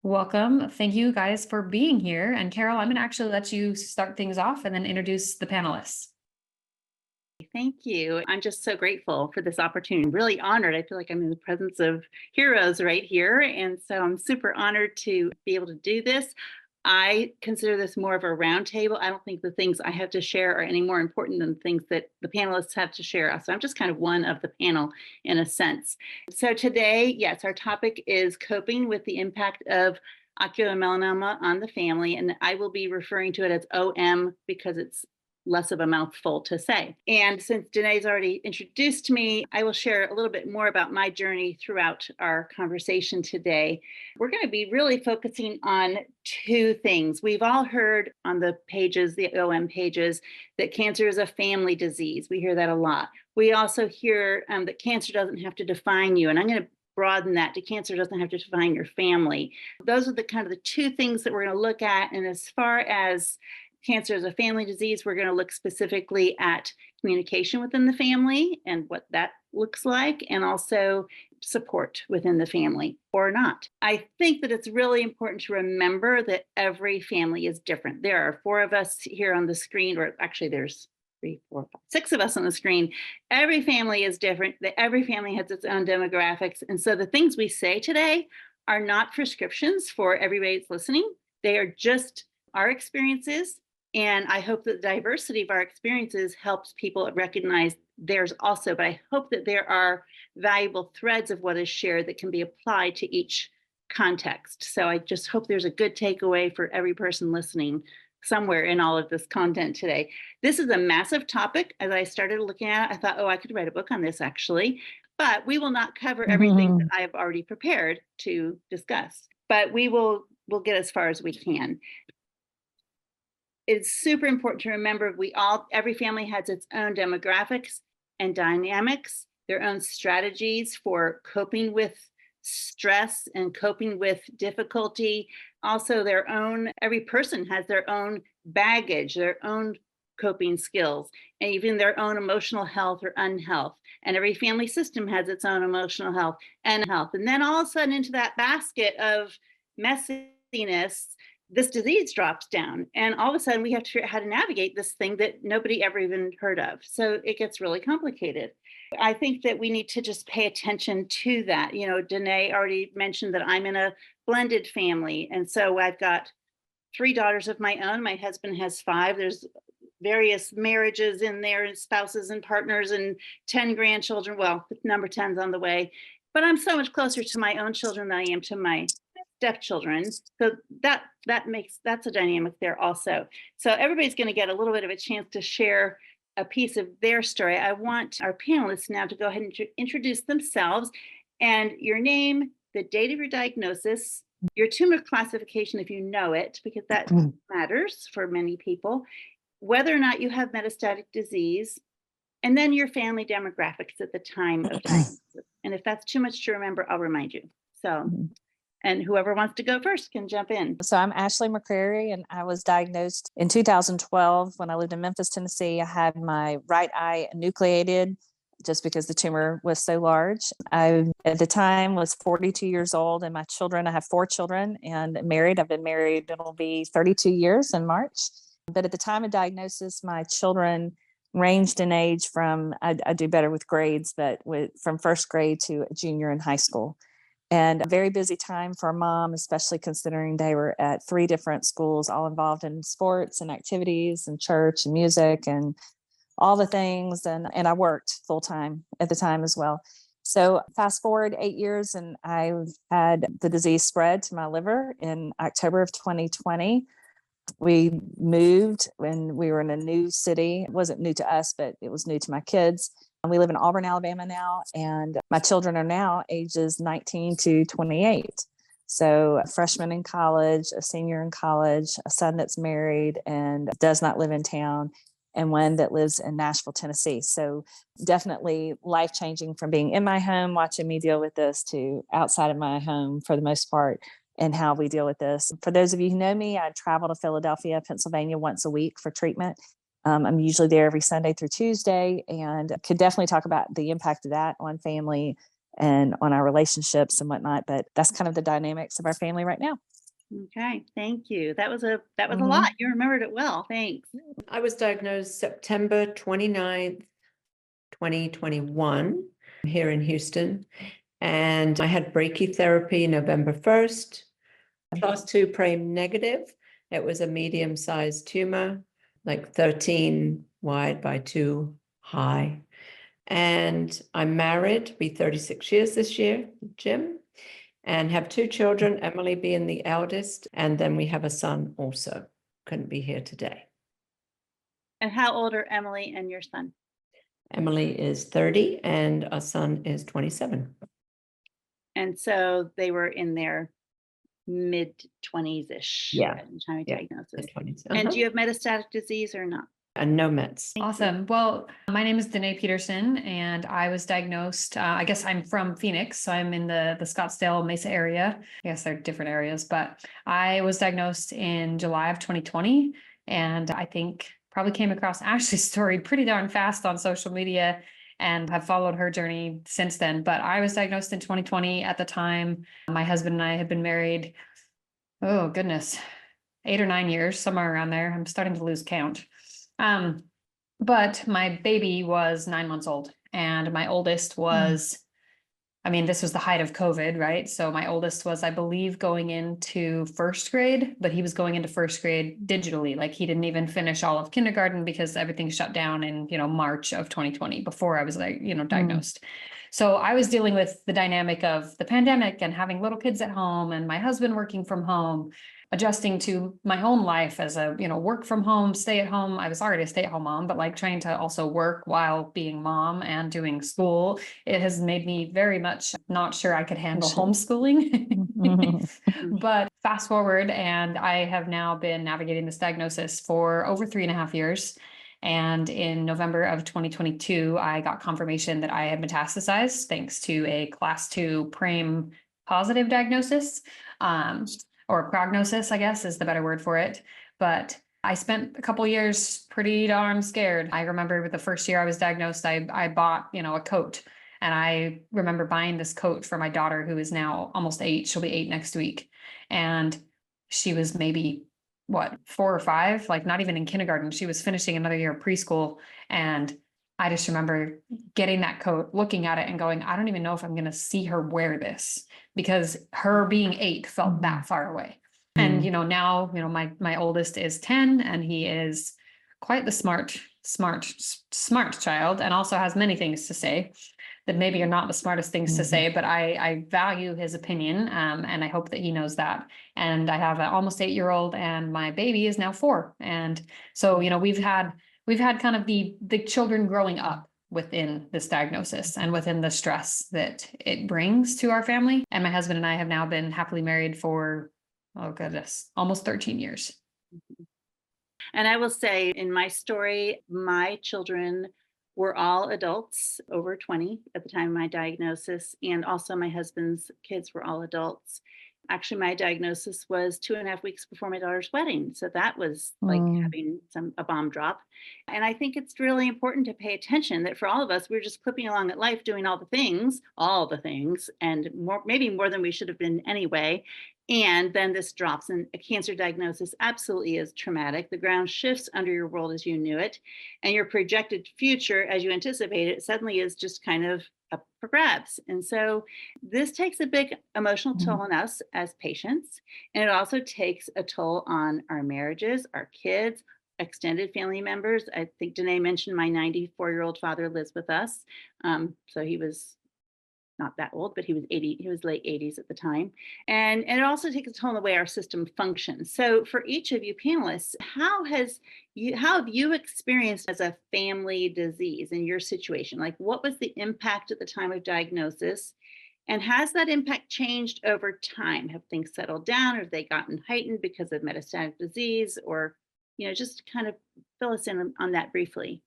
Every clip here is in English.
Welcome. Thank you guys for being here. And Carol, I'm going to actually let you start things off and then introduce the panelists. Thank you. I'm just so grateful for this opportunity. I'm really honored. I feel like I'm in the presence of heroes right here. And so I'm super honored to be able to do this. I consider this more of a roundtable. I don't think the things I have to share are any more important than the things that the panelists have to share. So I'm just kind of one of the panel in a sense. So today, yes, our topic is coping with the impact of ocular melanoma on the family. And I will be referring to it as OM because it's less of a mouthful to say. And since Danae's already introduced me, I will share a little bit more about my journey throughout our conversation today. We're going to be really focusing on two things. We've all heard on the pages, the OM pages, that cancer is a family disease. We hear that a lot. We also hear that cancer doesn't have to define you. And I'm going to broaden that to cancer doesn't have to define your family. Those are the kind of the two things that we're going to look at. And as far as cancer is a family disease, we're going to look specifically at communication within the family and what that looks like, and also support within the family or not. I think that it's really important to remember that every family is different. There are four of us here on the screen, or actually there's 3, 4, 5, 6 of us on the screen. Every family is different. Every family has its own demographics. And so the things we say today are not prescriptions for everybody that's listening. They are just our experiences. And I hope that the diversity of our experiences helps people recognize theirs also. But I hope that there are valuable threads of what is shared that can be applied to each context. So I just hope there's a good takeaway for every person listening somewhere in all of this content today. This is a massive topic. As I started looking at it, I thought, I could write a book on this actually. But we will not cover everything that I have already prepared to discuss. But we'll get as far as we can. It's super important to remember every family has its own demographics and dynamics, their own strategies for coping with stress and coping with difficulty. Also every person has their own baggage, their own coping skills, and even their own emotional health or unhealth. And every family system has its own emotional health and health. And then all of a sudden into that basket of messiness, this disease drops down, and all of a sudden we have to figure out how to navigate this thing that nobody ever even heard of. So it gets really complicated. I think that we need to just pay attention to that. Danae already mentioned that I'm in a blended family. And so I've got 3 daughters of my own. My husband has 5. There's various marriages in there, and spouses and partners, and 10 grandchildren. Well, number 10's on the way. But I'm so much closer to my own children than I am to my stepchildren. So that's a dynamic there also. So everybody's going to get a little bit of a chance to share a piece of their story. I want our panelists now to go ahead and introduce themselves, and your name, the date of your diagnosis, your tumor classification if you know it, because that matters for many people, whether or not you have metastatic disease, and then your family demographics at the time of diagnosis. And if that's too much to remember, I'll remind you. So. And whoever wants to go first can jump in. So I'm Ashley McCrary, and I was diagnosed in 2012 when I lived in Memphis, Tennessee. I had my right eye enucleated just because the tumor was so large. I, at the time, was 42 years old, and I have 4 children and married. I've been married, it'll be 32 years in March. But at the time of diagnosis, my children ranged in age from, I do better with grades, but from first grade to a junior in high school. And a very busy time for a mom, especially considering they were at 3 different schools, all involved in sports and activities and church and music and all the things. And I worked full time at the time as well. So fast forward 8 years, and I've had the disease spread to my liver in October of 2020. We moved when we were in a new city. It wasn't new to us, but it was new to my kids. We live in Auburn, Alabama now, and my children are now ages 19 to 28. So a freshman in college, a senior in college, a son that's married and does not live in town, and one that lives in Nashville, Tennessee. So definitely life-changing from being in my home, watching me deal with this, to outside of my home for the most part, and how we deal with this. For those of you who know me, I travel to Philadelphia, Pennsylvania once a week for treatment. I'm usually there every Sunday through Tuesday, and could definitely talk about the impact of that on family and on our relationships and whatnot. But that's kind of the dynamics of our family right now. Okay, thank you. That was a Mhm. lot. You remembered it well. Thanks. I was diagnosed September 29th, 2021 here in Houston. And I had brachytherapy November 1st, class 2 PRAME negative. It was a medium-sized tumor, like 13 wide by 2 high. And I'm married, be 36 years this year, Jim, and have 2 children, Emily being the eldest, and then we have a son also. Couldn't be here today. And how old are Emily and your son? Emily is 30 and our son is 27. And so they were in their mid-20s-ish Yeah, at the time of yeah, diagnosis. 20s. And do you have metastatic disease or not? And no mets. Awesome. Well, my name is Danae Peterson, and I was diagnosed. I guess I'm from Phoenix, so I'm in the Scottsdale Mesa area. I guess they're different areas, but I was diagnosed in July of 2020, and I think probably came across Ashley's story pretty darn fast on social media and have followed her journey since then. But I was diagnosed in 2020. At the time, my husband and I had been married, oh goodness, 8 or 9 years, somewhere around there. I'm starting to lose count. But my baby was 9 months old, and my oldest was, I mean, this was the height of COVID, right? So my oldest was, I believe, going into first grade, but he was going into first grade digitally. Like he didn't even finish all of kindergarten because everything shut down in, March of 2020 before I was diagnosed. So I was dealing with the dynamic of the pandemic and having little kids at home and my husband working from home, adjusting to my own life as a, work from home, stay at home. I was already a stay at home mom, but like trying to also work while being mom and doing school. It has made me very much not sure I could handle Sure. homeschooling. Mhm. But fast forward, and I have now been navigating this diagnosis for over 3.5 years. And in November of 2022, I got confirmation that I had metastasized thanks to a class 2 PRAME positive diagnosis, or prognosis, I guess is the better word for it. But I spent a couple years pretty darn scared. I remember with the first year I was diagnosed, I bought, a coat. And I remember buying this coat for my daughter, who is now almost 8. She'll be 8 next week. And she was maybe, what, 4 or 5, like not even in kindergarten. She was finishing another year of preschool. And I just remember getting that coat, looking at it and going, I don't even know if I'm going to see her wear this, because her being 8 felt that far away. And, now, my oldest is 10 and he is quite the smart child, and also has many things to say that maybe are not the smartest things to say, but I value his opinion. And I hope that he knows that. And I have an almost 8-year-old and my baby is now 4. And so, we've had kind of the children growing up within this diagnosis and within the stress that it brings to our family. And my husband and I have now been happily married for, oh goodness, almost 13 years. And I will say, in my story, my children were all adults over 20 at the time of my diagnosis. And also my husband's kids were all adults. Actually, my diagnosis was 2.5 weeks before my daughter's wedding. So that was like having a bomb drop. And I think it's really important to pay attention that for all of us, we're just clipping along at life, doing all the things, and maybe more than we should have been anyway. And then this drops, and a cancer diagnosis absolutely is traumatic. The ground shifts under your world as you knew it, and your projected future as you anticipate it suddenly is just kind of up for grabs. And so this takes a big emotional toll on us as patients, and it also takes a toll on our marriages, our kids, extended family members. I think Danae mentioned my 94-year-old father lives with us. So he was not that old, but he was 80, he was late 80s at the time. And it also takes a toll on the way our system functions. So for each of you panelists, how have you experienced as a family disease in your situation? Like, what was the impact at the time of diagnosis? And has that impact changed over time? Have things settled down, or have they gotten heightened because of metastatic disease? Or, just kind of fill us in on that briefly.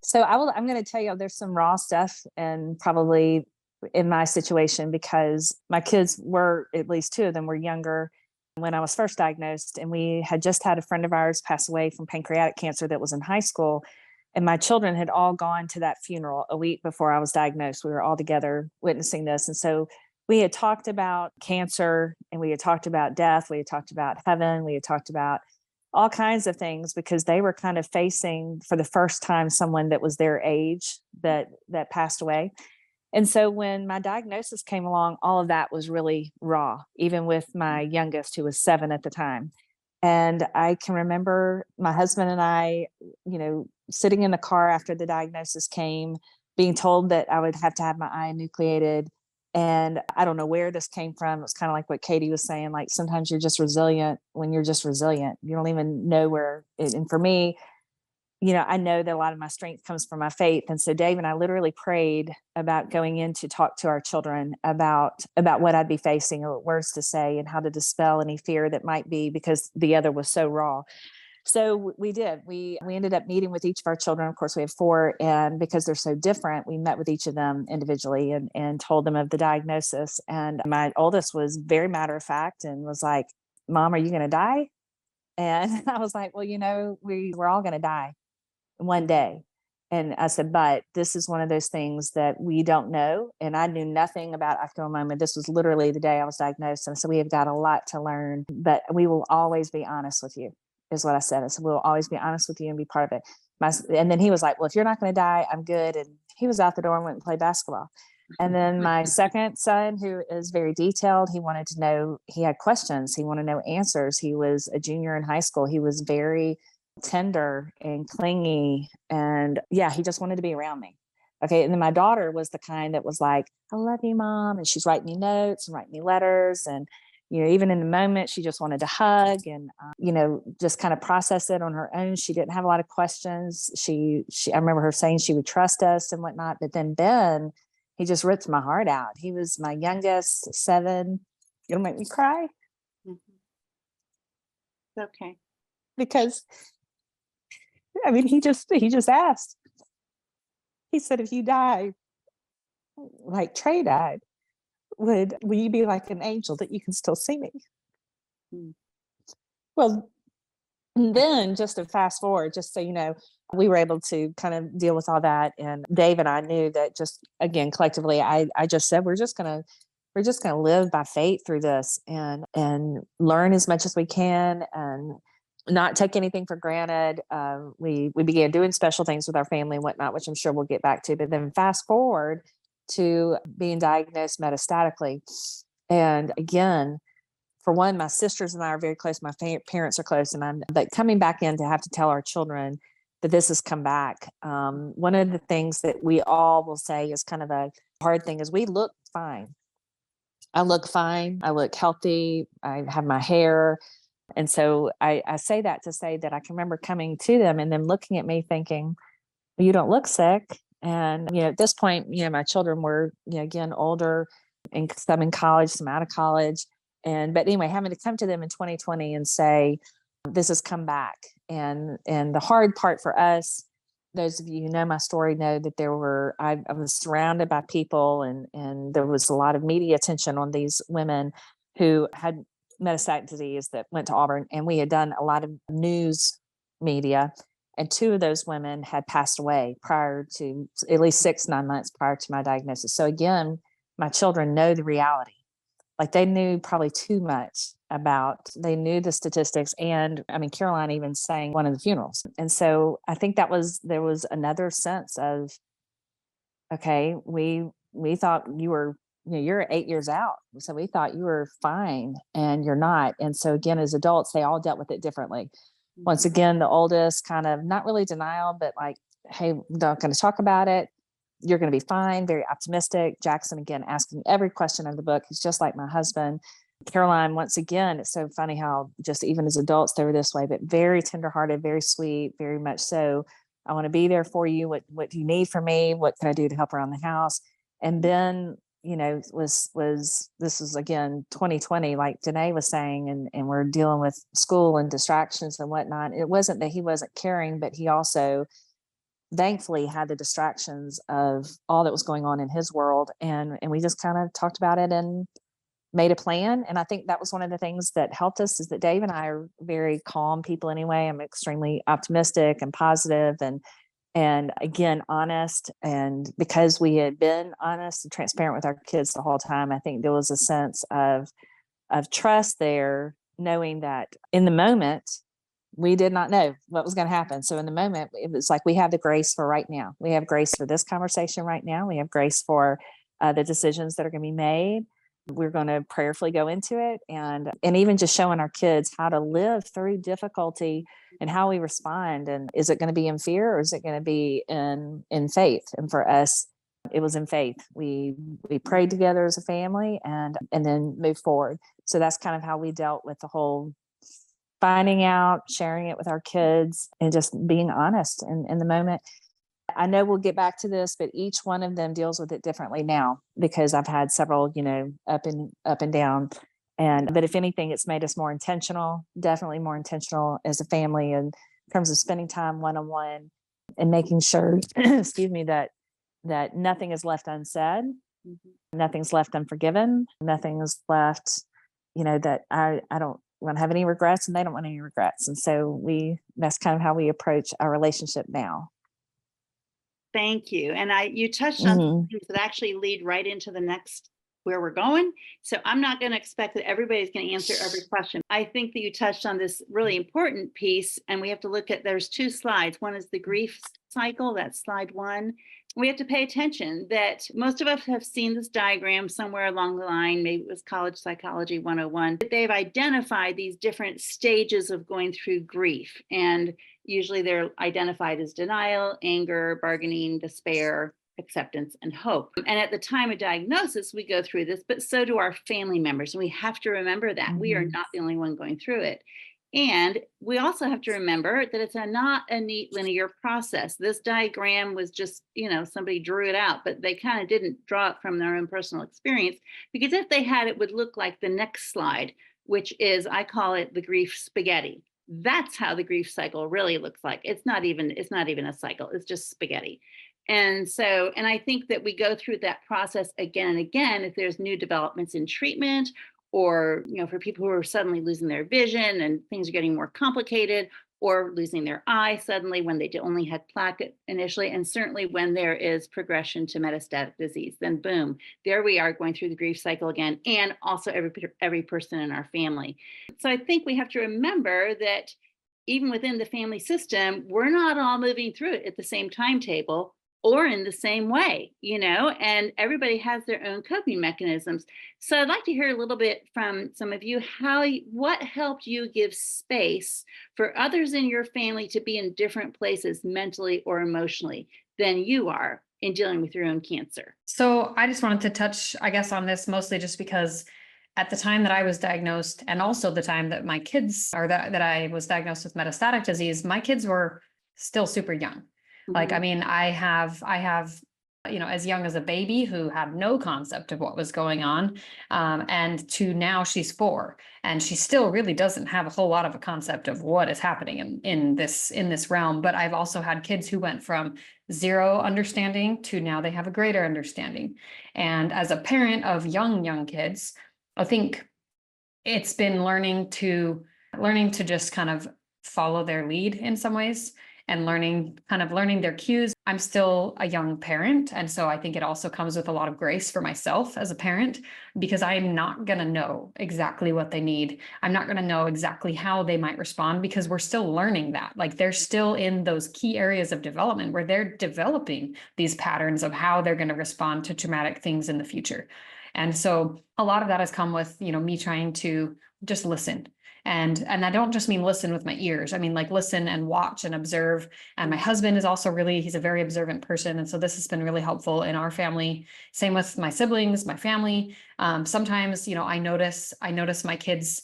So I'm going to tell you, there's some raw stuff and probably in my situation, because my kids were, at least 2 of them were younger when I was first diagnosed. And we had just had a friend of ours pass away from pancreatic cancer that was in high school. And my children had all gone to that funeral a week before I was diagnosed. We were all together witnessing this. And so we had talked about cancer, and we had talked about death. We had talked about heaven. We had talked about all kinds of things, because they were kind of facing for the first time someone that was their age that passed away. And so when my diagnosis came along, all of that was really raw, even with my youngest, who was 7 at the time. And I can remember my husband and I, sitting in the car after the diagnosis came, being told that I would have to have my eye enucleated. And I don't know where this came from. It's kind of like what Katie was saying, like sometimes you're just resilient when you're just resilient. You don't even know where and for me, I know that a lot of my strength comes from my faith. And so Dave and I literally prayed about going in to talk to our children about what I'd be facing, or what words to say, and how to dispel any fear that might be, because the other was so raw. So we did. We ended up meeting with each of our children. Of course, we have 4, and because they're so different, we met with each of them individually and told them of the diagnosis. And my oldest was very matter of fact and was like, "Mom, are you going to die?" And I was like, "Well, we're all going to die one day." And I said, "But this is one of those things that we don't know." And I knew nothing about ocular melanoma. This was literally the day I was diagnosed. And so we have got a lot to learn, but we will always be honest with you, is what I said. I said, "We'll always be honest with you and be part of it." And then he was like, "Well, if you're not going to die, I'm good." And he was out the door and went and played basketball. And then my second son, who is very detailed, he wanted to know, he had questions. He wanted to know answers. He was a junior in high school. He was very tender and clingy. And yeah, he just wanted to be around me. Okay. And then my daughter was the kind that was like, "I love you, Mom." And she's writing me notes and writing me letters. And, even in the moment, she just wanted to hug and, just kind of process it on her own. She didn't have a lot of questions. I remember her saying she would trust us and whatnot. But then Ben, he just ripped my heart out. He was my youngest, 7. It'll make me cry. Mhm. Okay. Because he just asked. He said, "If you die like Trey died, will you be like an angel that you can still see me?" Mm. Well, and then just to fast forward, just so you know, we were able to kind of deal with all that. And Dave and I knew that, just again, collectively, I just said, we're just gonna live by faith through this, and learn as much as we can, and not take anything for granted. We began doing special things with our family and whatnot, which I'm sure we'll get back to. But then fast forward to being diagnosed metastatically. And again, for one, my sisters and I are very close. My parents are close, but coming back in to have to tell our children that this has come back. One of the things that we all will say is kind of a hard thing is we look fine. I look fine. I look healthy. I have my hair. And so I say that to say that I can remember coming to them and them looking at me thinking, "Well, you don't look sick." And, at this point, my children were, again, older, and some in college, some out of college. But anyway, having to come to them in 2020 and say, "This has come back." And the hard part for us, those of you who know my story know that I was surrounded by people, and there was a lot of media attention on these women who had metastatic disease that went to Auburn. And we had done a lot of news media. And 2 of those women had passed away prior to, at least 9 months prior to my diagnosis. So again, my children know the reality. Like, they knew probably too much they knew the statistics. And Caroline even sang one of the funerals. And so I think there was another sense of, okay, we thought you were, you're 8 years out. So we thought you were fine, and you're not. And so again, as adults, they all dealt with it differently. Once again, the oldest kind of not really denial, but like, "Hey, we're not going to talk about it. You're going to be fine." Very optimistic. Jackson, again, asking every question of the book. He's just like my husband. Caroline, once again, it's so funny how just even as adults, they were this way, but very tenderhearted, very sweet, very much so. "I want to be there for you. What do you need from me? What can I do to help around the house?" And then, this was again 2020, like Danae was saying, and we're dealing with school and distractions and whatnot. It wasn't that he wasn't caring, but he also thankfully had the distractions of all that was going on in his world. And we just kind of talked about it and made a plan. And I think that was one of the things that helped us, is that Dave and I are very calm people anyway. I'm extremely optimistic and positive, and And again, honest. And because we had been honest and transparent with our kids the whole time, I think there was a sense of trust there, knowing that in the moment, we did not know what was going to happen. So in the moment, it was like, we have the grace for right now. We have grace for this conversation right now. We have grace for the decisions that are going to be made. We're going to prayerfully go into it, and even just showing our kids how to live through difficulty and how we respond. And is it going to be in fear, or is it going to be in faith? And for us, it was in faith. We prayed together as a family, and then moved forward. So that's kind of how we dealt with the whole finding out, sharing it with our kids, and just being honest in the moment. I know we'll get back to this, but each one of them deals with it differently now, because I've had several, up and down. But if anything, it's made us more intentional, definitely more intentional as a family in terms of spending time one-on-one and making sure, excuse me, that nothing is left unsaid, nothing's left unforgiven, nothing is left, that I don't want to have any regrets, and they don't want any regrets. And so that's kind of how we approach our relationship now. Thank you. And you touched on things that actually lead right into the next where we're going. So I'm not going to expect that everybody's going to answer every question. I think that you touched on this really important piece, and we have to look at, there's two slides. One is the grief cycle, that's slide 1. We have to pay attention that most of us have seen this diagram somewhere along the line, maybe it was College Psychology 101, that they've identified these different stages of going through grief. And usually they're identified as denial, anger, bargaining, despair, acceptance, and hope. And at the time of diagnosis, we go through this, but so do our family members. And we have to remember that we are not the only one going through it. And we also have to remember that it's not a neat linear process. This diagram was just, somebody drew it out, but they kind of didn't draw it from their own personal experience, because if they had, it would look like the next slide, which is, I call it the grief spaghetti. That's how the grief cycle really looks like. It's not even a cycle. It's just spaghetti. And I think that we go through that process again and again if there's new developments in treatment, or, for people who are suddenly losing their vision and things are getting more complicated, or losing their eye suddenly when they only had plaque initially. And certainly when there is progression to metastatic disease, then boom, there we are going through the grief cycle again, and also every person in our family. So I think we have to remember that even within the family system, we're not all moving through it at the same timetable or in the same way, and everybody has their own coping mechanisms. So I'd like to hear a little bit from some of you, what helped you give space for others in your family to be in different places mentally or emotionally than you are in dealing with your own cancer. So I just wanted to touch, I guess, on this mostly just because at the time that I was diagnosed, and also the time that my kids, or that I was diagnosed with metastatic disease, my kids were still super young. Like, I mean, I have, as young as a baby who had no concept of what was going on. And to now she's 4, and she still really doesn't have a whole lot of a concept of what is happening in this realm. But I've also had kids who went from 0 understanding to now they have a greater understanding. And as a parent of young kids, I think it's been learning to just kind of follow their lead in some ways, and learning their cues. I'm still a young parent. And so I think it also comes with a lot of grace for myself as a parent, because I'm not going to know exactly what they need. I'm not going to know exactly how they might respond, because we're still learning that. Like, they're still in those key areas of development where they're developing these patterns of how they're going to respond to traumatic things in the future. And so a lot of that has come with, me trying to just listen. And I don't just mean listen with my ears. I mean, like, listen and watch and observe. And my husband is also he's a very observant person. And so this has been really helpful in our family. Same with my siblings, my family. Sometimes, I notice my kids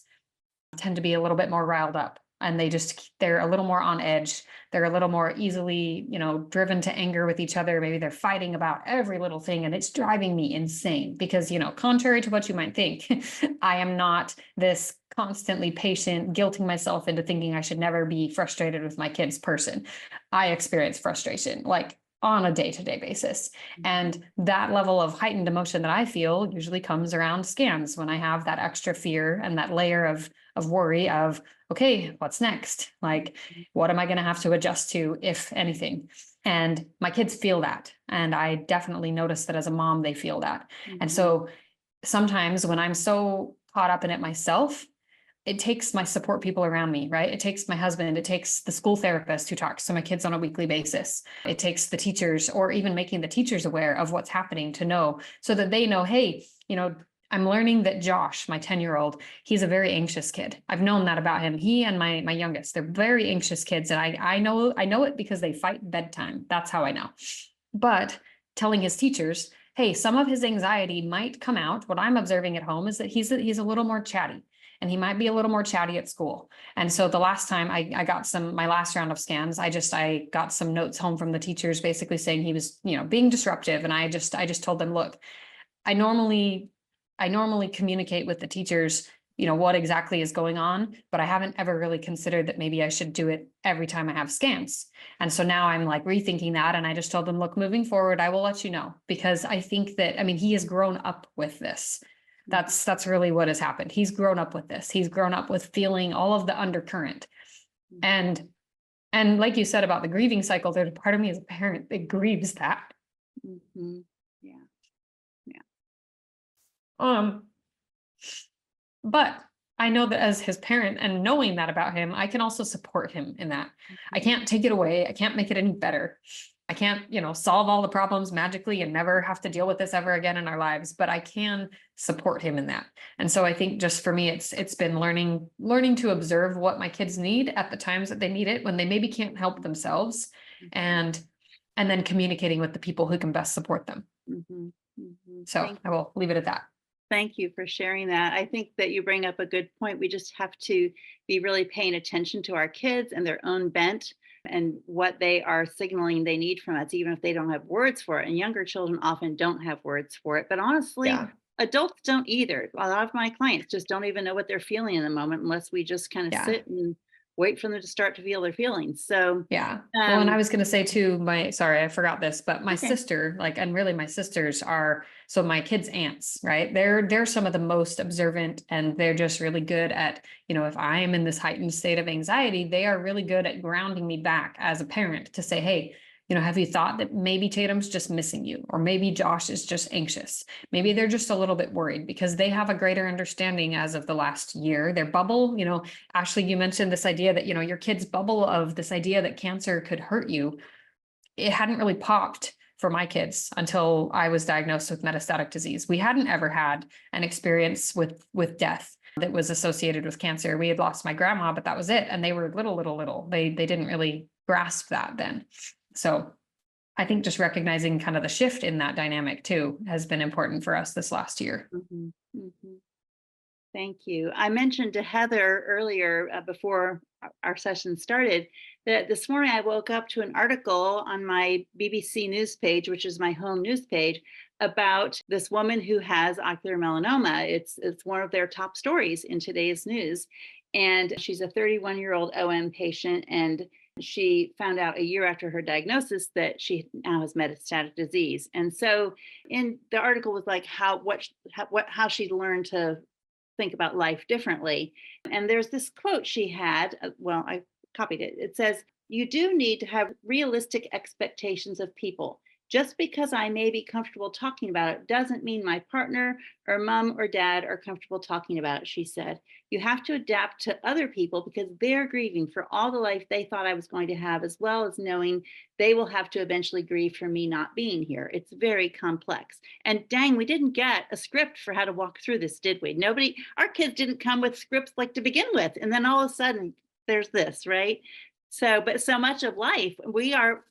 tend to be a little bit more riled up, and they're a little more on edge. They're a little more easily, driven to anger with each other. Maybe they're fighting about every little thing, and it's driving me insane because, contrary to what you might think, I am not this constantly patient, guilting myself into thinking I should never be frustrated with my kids person. I experience frustration like on a day-to-day basis. And that level of heightened emotion that I feel usually comes around scans when I have that extra fear and that layer of worry of, okay, what's next? Like, what am I going to have to adjust to, if anything? And my kids feel that. And I definitely notice that as a mom, they feel that. And so sometimes when I'm so caught up in it myself, it takes my support people around me, right? It takes my husband, it takes the school therapist who talks to my kids on a weekly basis. It takes the teachers, or even making the teachers aware of what's happening, to know, so that they know, hey, I'm learning that Josh, my 10-year-old, he's a very anxious kid. I've known that about him. He and my youngest, they're very anxious kids. And I know it because they fight bedtime. That's how I know. But telling his teachers, hey, some of his anxiety might come out. What I'm observing at home is that he's a little more chatty. And he might be a little more chatty at school. And so the last time I got my last round of scans, I got some notes home from the teachers basically saying he was, being disruptive. And I just told them, look, I normally communicate with the teachers, what exactly is going on, but I haven't ever really considered that maybe I should do it every time I have scans. And so now I'm like rethinking that. And I just told them, look, moving forward, I will let you know, because I think that, he has grown up with this. That's really what has happened. He's grown up with this. He's grown up with feeling all of the undercurrent. And like you said about the grieving cycle, there's a part of me as a parent that grieves that. Yeah. But I know that as his parent, and knowing that about him, I can also support him in that. I can't take it away. I can't make it any better. I can't, solve all the problems magically and never have to deal with this ever again in our lives, but I can support him in that. And so I think just for me, it's been learning to observe what my kids need at the times that they need it, when they maybe can't help themselves, and then communicating with the people who can best support them. So I will leave it at that. Thank you for sharing that. I think that you bring up a good point. We just have to be really paying attention to our kids and their own bent and what they are signaling they need from us, even if they don't have words for it. And younger children often don't have words for it. But honestly, adults don't either. A lot of my clients just don't even know what they're feeling in the moment unless we just kind of sit and wait for them to start to feel their feelings. So well, and I was going to say too, sorry, I forgot this, but my sister, and really my sisters are, so my kids' aunts, right? They're some of the most observant, and they're just really good at, if I am in this heightened state of anxiety, they are really good at grounding me back as a parent to say, hey, have you thought that maybe Tatum's just missing you? Or maybe Josh is just anxious. Maybe they're just a little bit worried, because they have a greater understanding as of the last year. Their bubble, Ashley, you mentioned this idea that, your kid's bubble of this idea that cancer could hurt you. It hadn't really popped for my kids until I was diagnosed with metastatic disease. We hadn't ever had an experience with death that was associated with cancer. We had lost my grandma, but that was it. And they were little. They didn't really grasp that then. So I think just recognizing kind of the shift in that dynamic too has been important for us this last year. Thank you. I mentioned to Heather earlier before our session started that this morning I woke up to an article on my BBC News page, which is my home news page, about this woman who has ocular melanoma. It's one of their top stories in today's news. And she's a 31-year-old OM patient, and she found out a year after her diagnosis that she now has metastatic disease. And so in the article was like how she learned to think about life differently. And there's this quote she had, I copied it. It says, "You do need to have realistic expectations of people. Just because I may be comfortable talking about it doesn't mean my partner or mom or dad are comfortable talking about it," she said. "You have to adapt to other people because they're grieving for all the life they thought I was going to have, as well as knowing they will have to eventually grieve for me not being here. It's very complex." And dang, we didn't get a script for how to walk through this, did we? Our kids didn't come with scripts like to begin with. And then all of a sudden there's this, right? But so much of life,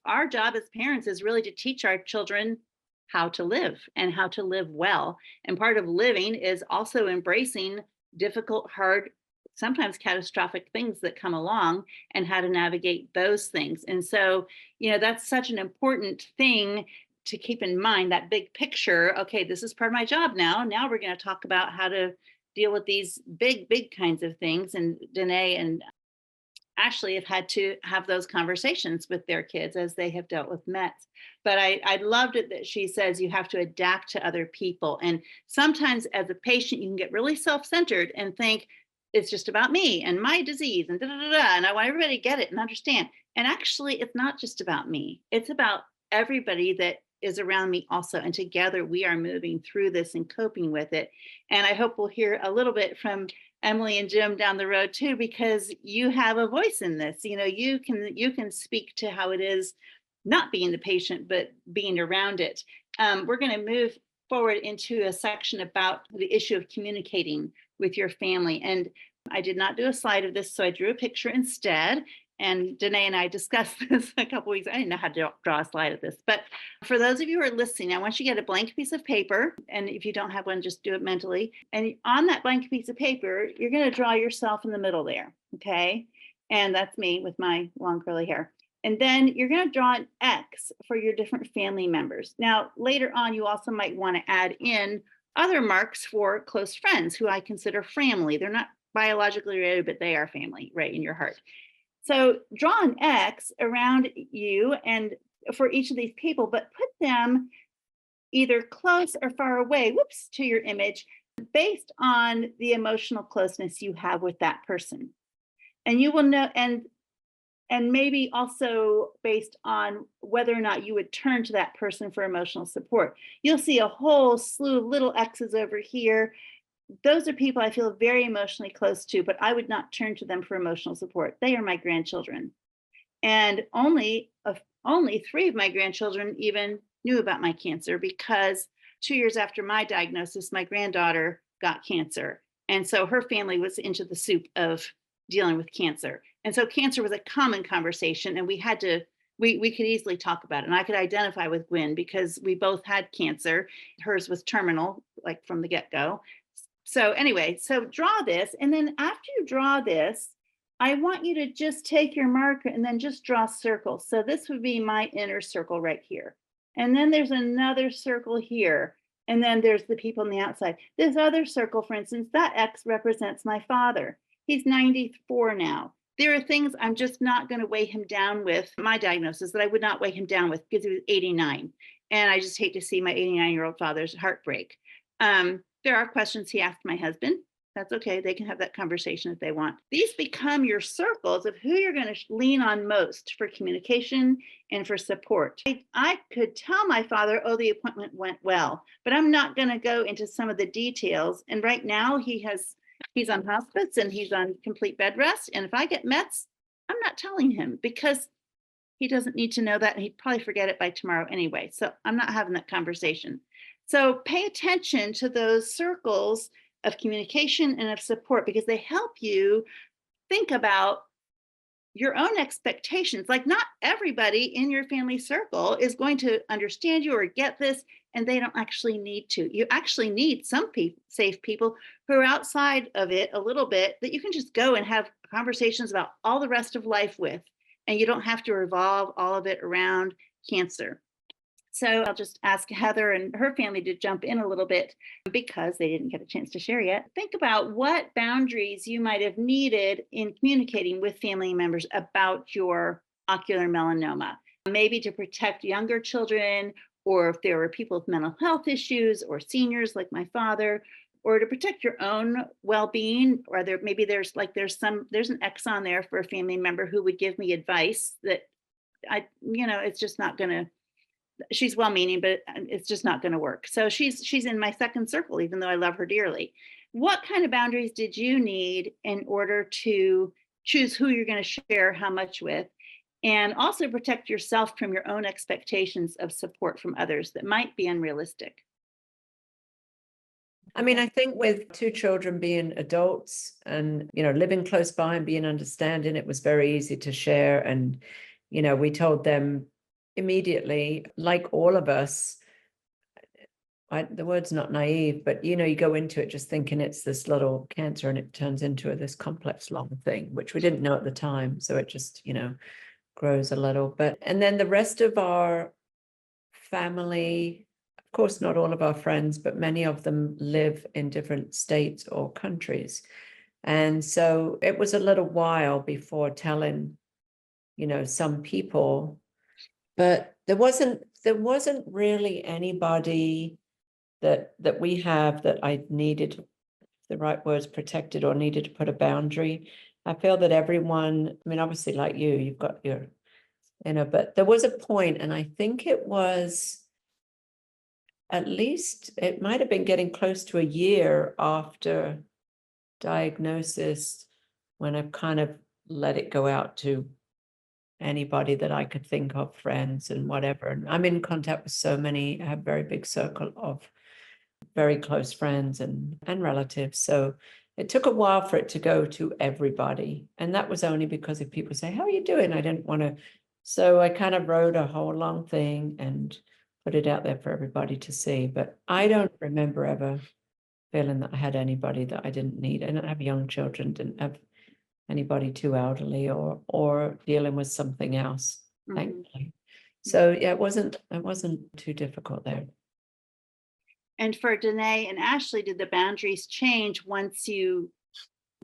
our job as parents is really to teach our children how to live and how to live well. And part of living is also embracing difficult, hard, sometimes catastrophic things that come along, and how to navigate those things. And so, that's such an important thing to keep in mind, that big picture. Okay, this is part of my job now. Now we're going to talk about how to deal with these big kinds of things. And Danae and actually have had to have those conversations with their kids as they have dealt with Mets. But I loved it that she says you have to adapt to other people. And sometimes as a patient, you can get really self-centered and think it's just about me and my disease and da da da da. And I want everybody to get it and understand. And actually, it's not just about me. It's about everybody that is around me also. And together we are moving through this and coping with it. And I hope we'll hear a little bit from Emily and Jim down the road too, because you have a voice in this. You know, you can speak to how it is not being the patient, but being around it. We're going to move forward into a section about the issue of communicating with your family. And I did not do a slide of this, so I drew a picture instead. And Danae and I discussed this a couple weeks. I didn't know how to draw a slide of this. But for those of you who are listening, I want you to get a blank piece of paper. And if you don't have one, just do it mentally. And on that blank piece of paper, you're going to draw yourself in the middle there. Okay. And that's me with my long curly hair. And then you're going to draw an X for your different family members. Now, later on, you also might want to add in other marks for close friends who I consider family. They're not biologically related, but they are family, right, in your heart. So draw an X around you and for each of these people, but put them either close or far away, whoops, to your image based on the emotional closeness you have with that person. And you will know, and maybe also based on whether or not you would turn to that person for emotional support. You'll see a whole slew of little X's over here. Those are people I feel very emotionally close to, but I would not turn to them for emotional support. They are my grandchildren. And only 3 of my grandchildren even knew about my cancer, because 2 years after my diagnosis, my granddaughter got cancer. And so her family was into the soup of dealing with cancer. And so cancer was a common conversation, and we could easily talk about it. And I could identify with Gwen because we both had cancer. Hers was terminal, like from the get-go. So anyway, so draw this. And then after you draw this, I want you to just take your marker and then just draw circles. So this would be my inner circle right here. And then there's another circle here. And then there's the people on the outside. This other circle, for instance, that X represents my father. He's 94 now. There are things I'm just not going to weigh him down with. My diagnosis that I would not weigh him down with because he was 89. And I just hate to see my 89-year-old father's heartbreak. There are questions he asked my husband. That's okay. They can have that conversation if they want. These become your circles of who you're going to lean on most for communication and for support. I could tell my father, oh, the appointment went well, but I'm not going to go into some of the details. And right now he's on hospice and he's on complete bed rest. And if I get Mets, I'm not telling him because he doesn't need to know that. And he'd probably forget it by tomorrow anyway. So I'm not having that conversation. So pay attention to those circles of communication and of support, because they help you think about your own expectations. Like, not everybody in your family circle is going to understand you or get this, and they don't actually need to. You actually need some safe people who are outside of it a little bit that you can just go and have conversations about all the rest of life with, and you don't have to revolve all of it around cancer. So I'll just ask Heather and her family to jump in a little bit because they didn't get a chance to share yet. Think about what boundaries you might have needed in communicating with family members about your ocular melanoma, maybe to protect younger children, or if there were people with mental health issues or seniors like my father, or to protect your own well-being, or maybe there's an X on there for a family member who would give me advice that it's just not going to. She's well-meaning, but it's just not going to work. So she's in my second circle, even though I love her dearly. What kind of boundaries did you need in order to choose who you're going to share how much with, and also protect yourself from your own expectations of support from others that might be unrealistic? I mean, I think with 2 children being adults and, living close by and being understanding, it was very easy to share. And, we told them immediately, like all of us, the word's not naive, but you go into it just thinking it's this little cancer, and it turns into this complex long thing, which we didn't know at the time. So it just, grows a little. And then the rest of our family, of course, not all of our friends, but many of them live in different states or countries. And so it was a little while before telling, some people, but there wasn't really anybody that we have that I needed, the right words, protected, or needed to put a boundary. I feel that everyone, I mean, obviously like you've got your, but there was a point, and I think it was, at least it might have been getting close to a year after diagnosis, when I've kind of let it go out to anybody that I could think of, friends and whatever. And I'm in contact with so many, I have a very big circle of very close friends and relatives. So it took a while for it to go to everybody. And that was only because if people say, how are you doing? I didn't want to. So I kind of wrote a whole long thing and put it out there for everybody to see. But I don't remember ever feeling that I had anybody that I didn't need. I didn't have young children, didn't have anybody too elderly or dealing with something else, thankfully. So yeah, it wasn't too difficult there. And for Danae and Ashley, did the boundaries change once you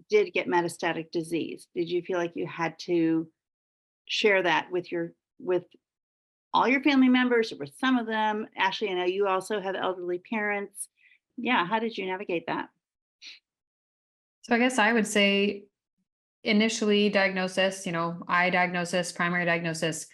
did get metastatic disease? Did you feel like you had to share that with all your family members, or with some of them? Ashley, I know you also have elderly parents. Yeah, how did you navigate that? So I guess I would say initially diagnosis, primary diagnosis,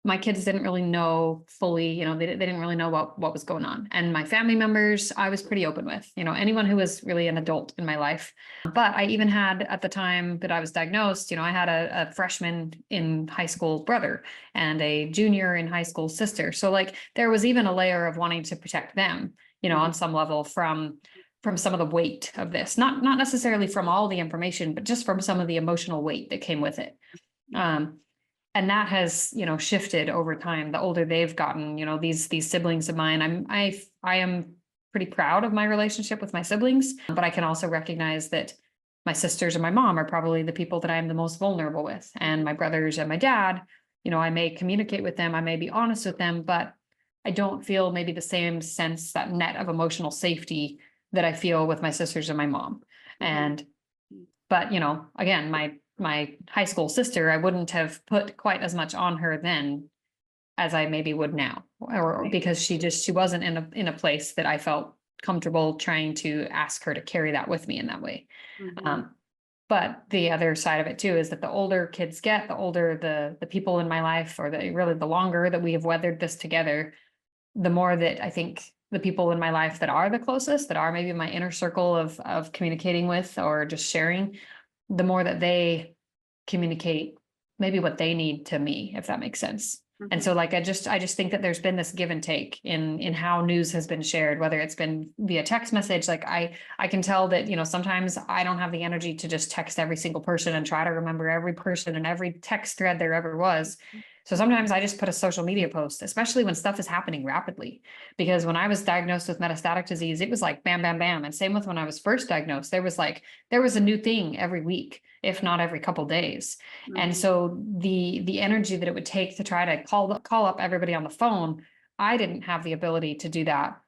my kids didn't really know fully, they didn't really know what was going on. And my family members, I was pretty open with, anyone who was really an adult in my life. But I even had, at the time that I was diagnosed, I had a freshman in high school brother and a junior in high school sister. So like there was even a layer of wanting to protect them, on some level from some of the weight of this, not necessarily from all the information, but just from some of the emotional weight that came with it. And that has, shifted over time. The older they've gotten, these siblings of mine, I am pretty proud of my relationship with my siblings, but I can also recognize that my sisters and my mom are probably the people that I'm the most vulnerable with. And my brothers and my dad, I may communicate with them, I may be honest with them, but I don't feel maybe the same sense, that net of emotional safety that I feel with my sisters and my mom. And, but, again, my high school sister, I wouldn't have put quite as much on her then as I maybe would now, or because she wasn't in a place that I felt comfortable trying to ask her to carry that with me in that way. But the other side of it too is that the older kids get, the older the people in my life, or the longer that we have weathered this together, the more that I think the people in my life that are the closest, that are maybe my inner circle of communicating with or just sharing, the more that they communicate maybe what they need to me, if that makes sense. And so like, I just think that there's been this give and take in how news has been shared, whether it's been via text message. Like I can tell that, sometimes I don't have the energy to just text every single person and try to remember every person and every text thread there ever was. So sometimes I just put a social media post, especially when stuff is happening rapidly, because when I was diagnosed with metastatic disease, it was like bam, bam, bam. And same with when I was first diagnosed, there was a new thing every week, if not every couple days. And so the energy that it would take to try to call up everybody on the phone, I didn't have the ability to do that.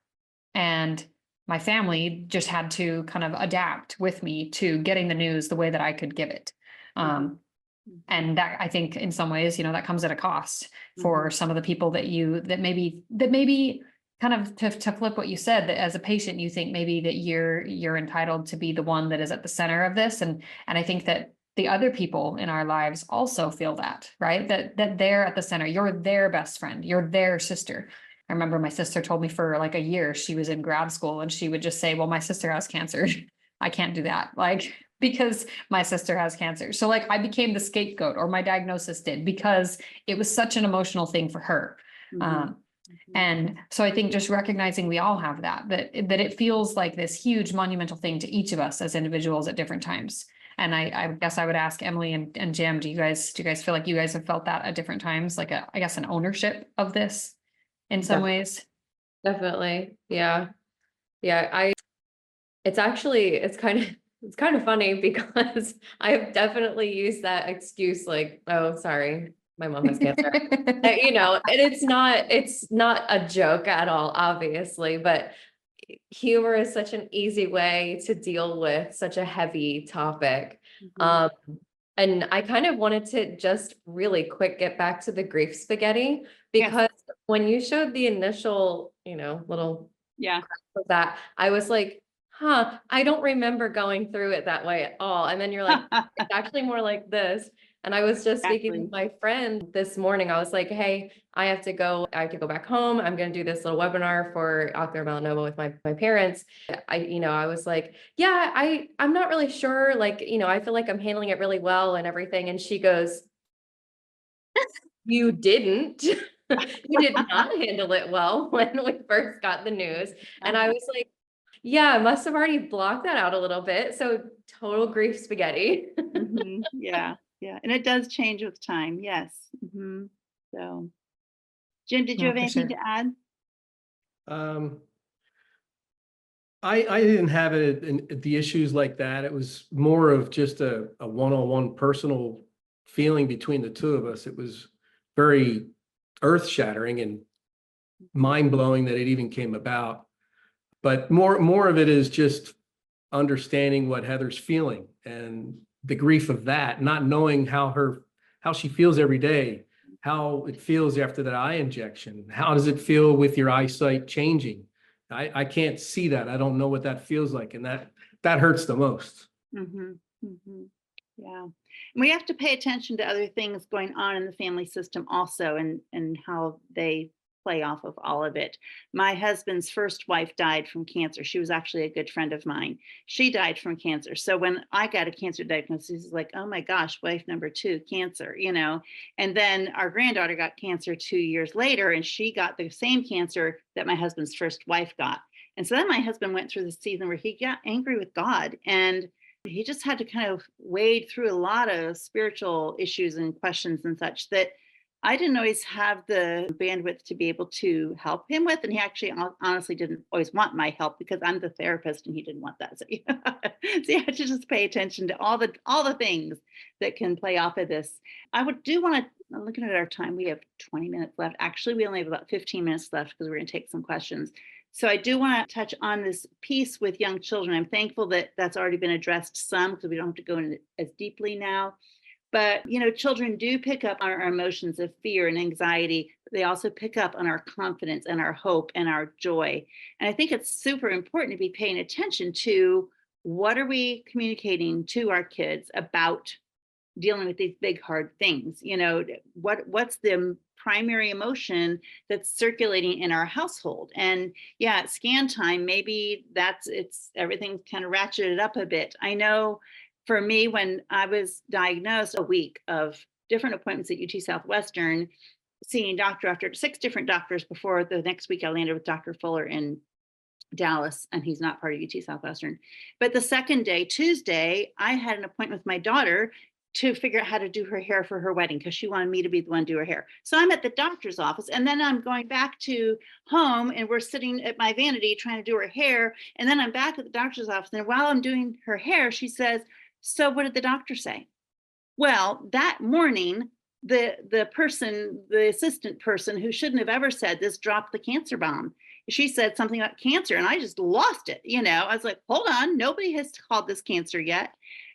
And my family just had to kind of adapt with me to getting the news the way that I could give it. And that, I think in some ways, that comes at a cost for some of the people that maybe kind of to flip what you said, that as a patient, you think maybe that you're entitled to be the one that is at the center of this. And I think that the other people in our lives also feel that, right? That they're at the center. You're their best friend. You're their sister. I remember my sister told me for like a year, she was in grad school and she would just say, well, my sister has cancer. I can't do that. Like, because my sister has cancer. So like I became the scapegoat, or my diagnosis did, because it was such an emotional thing for her. And so I think just recognizing we all have that it feels like this huge monumental thing to each of us as individuals at different times. And I guess I would ask Emily and Jim, do you guys feel like you guys have felt that at different times? Like I guess an ownership of this in some ways? Definitely. Yeah. Yeah. It's kind of funny because I have definitely used that excuse, like, oh, sorry, my mom has cancer. And it's not a joke at all, obviously, but humor is such an easy way to deal with such a heavy topic. Mhm. And I kind of wanted to just really quick get back to the grief spaghetti, Yes. because when you showed the initial, little Yeah. of that, I was like, huh, I don't remember going through it that way at all. And then you're like, it's actually more like this. And I was just speaking Exactly. with my friend this morning. I was like, hey, I have to go back home. I'm going to do this little webinar for ocular melanoma with my parents. I was like, yeah, I'm not really sure. Like, I feel like I'm handling it really well and everything. And she goes, you didn't. You did not handle it well when we first got the news. And I was like, yeah, I must have already blocked that out a little bit. So total grief spaghetti. Yeah. Yeah. And it does change with time. Yes. So, Jim, did you Yeah, have for anything sure. to add? Um, I didn't have the issues like that. It was more of just a one-on-one personal feeling between the two of us. It was very earth-shattering and mind-blowing that it even came about. But more of it is just understanding what Heather's feeling and the grief of that, not knowing how she feels every day, how it feels after that eye injection. How does it feel with your eyesight changing? I can't see that. I don't know what that feels like. And that hurts the most. Mm-hmm. Mm-hmm. Yeah. And we have to pay attention to other things going on in the family system also, and how they play off of all of it. My husband's first wife died from cancer. She was actually a good friend of mine. She died from cancer. So when I got a cancer diagnosis, it's like, oh my gosh, wife number two, cancer, And then our granddaughter got cancer 2 years later, and she got the same cancer that my husband's first wife got. And so then my husband went through the season where he got angry with God, and he just had to kind of wade through a lot of spiritual issues and questions and such that I didn't always have the bandwidth to be able to help him with. And he actually honestly didn't always want my help because I'm the therapist and he didn't want that. So, so you have to just pay attention to all the things that can play off of this. Do want to, I'm looking at our time, we have 20 minutes left. Actually, we only have about 15 minutes left because we're going to take some questions. So I do want to touch on this piece with young children. I'm thankful that that's already been addressed some because we don't have to go into it as deeply now. But, children do pick up on our emotions of fear and anxiety. They also pick up on our confidence and our hope and our joy. And I think it's super important to be paying attention to what are we communicating to our kids about dealing with these big hard things. What's the primary emotion that's circulating in our household? And yeah, at scan time, maybe it's everything's kind of ratcheted up a bit. I know for me, when I was diagnosed, a week of different appointments at UT Southwestern, seeing doctor after 6 different doctors before the next week I landed with Dr. Fuller in Dallas, and he's not part of UT Southwestern. But the second day, Tuesday, I had an appointment with my daughter to figure out how to do her hair for her wedding because she wanted me to be the one to do her hair. So I'm at the doctor's office, and then I'm going back to home, and we're sitting at my vanity trying to do her hair. And then I'm back at the doctor's office, and while I'm doing her hair, she says, "So what did the doctor say?" Well, that morning, the assistant person who shouldn't have ever said this dropped the cancer bomb. She said something about cancer, and I just lost it. I was like, hold on, nobody has called this cancer yet.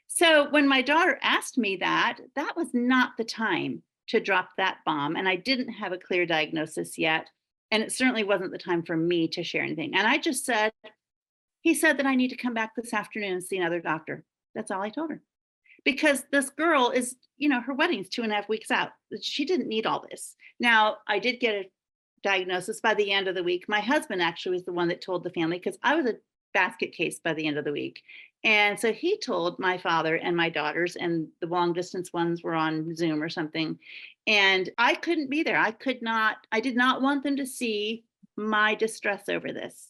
So when my daughter asked me that was not the time to drop that bomb. And I didn't have a clear diagnosis yet. And it certainly wasn't the time for me to share anything. And I just said, he said that I need to come back this afternoon and see another doctor. That's all I told her. Because this girl is, her wedding's 2.5 weeks out. She didn't need all this. Now, I did get a diagnosis by the end of the week. My husband actually was the one that told the family because I was a basket case by the end of the week. And so he told my father and my daughters, and the long distance ones were on Zoom or something. And I couldn't be there. I did not want them to see my distress over this.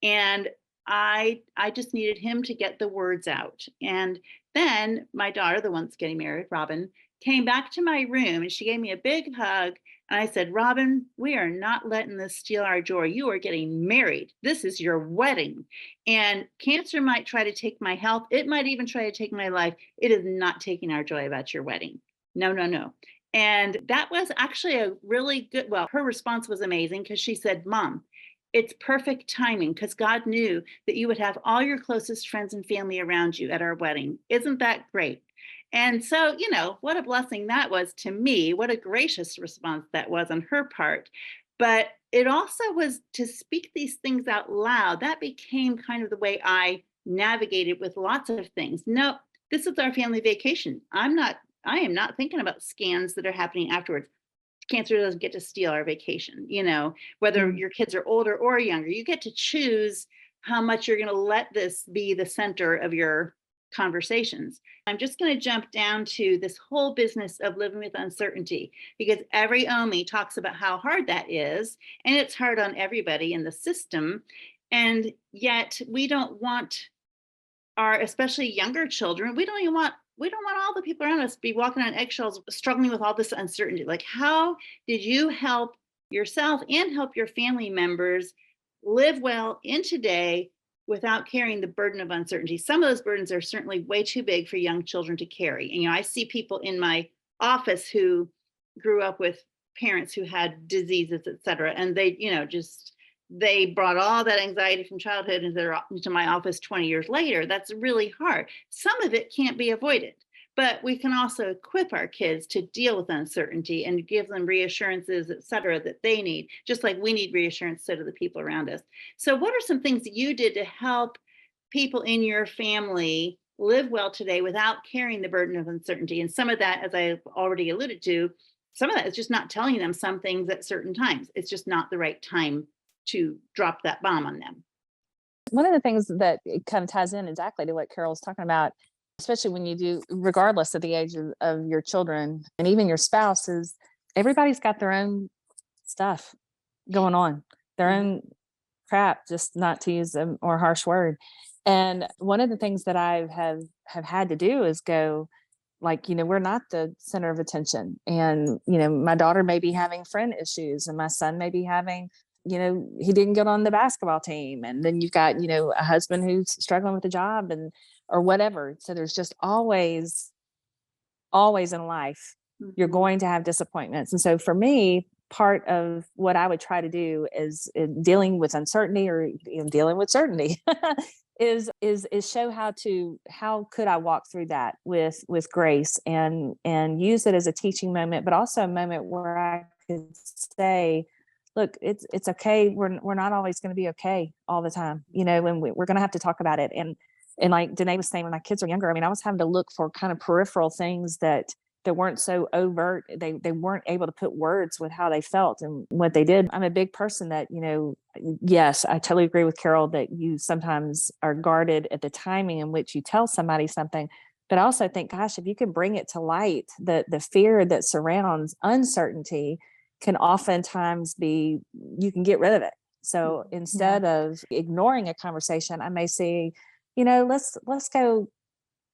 And I just needed him to get the words out. And then my daughter, the one that's getting married, Robin, came back to my room and she gave me a big hug. And I said, "Robin, we are not letting this steal our joy. You are getting married. This is your wedding. And cancer might try to take my health. It might even try to take my life. It is not taking our joy about your wedding. No, no, no." And that was actually a really good, well, her response was amazing because she said, "Mom, it's perfect timing because God knew that you would have all your closest friends and family around you at our wedding. Isn't that great? And so, what a blessing that was to me. What a gracious response that was on her part. But it also was to speak these things out loud. That became kind of the way I navigated with lots of things. No, this is our family vacation. I am not thinking about scans that are happening afterwards. Cancer doesn't get to steal our vacation, whether your kids are older or younger. You get to choose how much you're going to let this be the center of your conversations. I'm just going to jump down to this whole business of living with uncertainty, because every OMI talks about how hard that is, and it's hard on everybody in the system. And yet we don't want especially younger children, we don't want all the people around us to be walking on eggshells, struggling with all this uncertainty. Like, how did you help yourself and help your family members live well in today without carrying the burden of uncertainty? Some of those burdens are certainly way too big for young children to carry. And, I see people in my office who grew up with parents who had diseases, et cetera, and they, they brought all that anxiety from childhood into my office 20 years later. That's really hard. Some of it can't be avoided, but we can also equip our kids to deal with uncertainty and give them reassurances, et cetera, that they need, just like we need reassurance, so do the people around us. So what are some things that you did to help people in your family live well today without carrying the burden of uncertainty? And some of that, as I already alluded to, some of that is just not telling them some things at certain times. It's just not the right time to drop that bomb on them. One of the things that it kind of ties in exactly to what Carol's talking about, especially when you do, regardless of the age of your children and even your spouse, is everybody's got their own stuff going on, their own crap, just not to use a more harsh word. And one of the things that I have had to do is go, like, we're not the center of attention. And, my daughter may be having friend issues, and my son may be having, he didn't get on the basketball team. And then you've got, a husband who's struggling with a job or whatever. So there's just always in life, you're going to have disappointments. And so for me, part of what I would try to do is dealing with uncertainty, or dealing with certainty is show how could I walk through that with grace and use it as a teaching moment, but also a moment where I could say, look, it's okay. We're not always going to be okay all the time, when we're going to have to talk about it. And like Danae was saying, when my kids were younger, I was having to look for kind of peripheral things that weren't so overt. They weren't able to put words with how they felt and what they did. I'm a big person that, yes, I totally agree with Carol that you sometimes are guarded at the timing in which you tell somebody something. But I also think, gosh, if you can bring it to light, the fear that surrounds uncertainty can oftentimes be, you can get rid of it. So instead of ignoring a conversation, I may say, let's go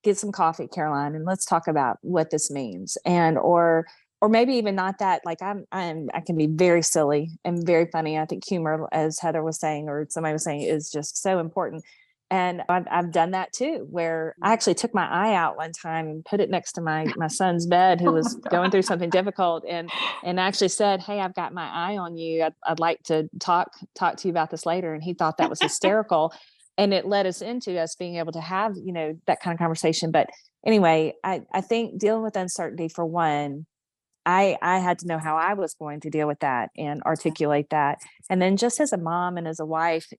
get some coffee, Caroline, and let's talk about what this means. And or maybe even not that. Like I can be very silly and very funny. I think humor, as Heather was saying, or somebody was saying, is just so important. And I've done that too, where I actually took my eye out one time and put it next to my son's bed, who was going through something difficult, and actually said, "Hey, I've got my eye on you. I'd like to talk to you about this later." And he thought that was hysterical. And it led us into us being able to have, that kind of conversation. But anyway, I think dealing with uncertainty, for one, I had to know how I was going to deal with that and articulate that. And then just as a mom and as a wife,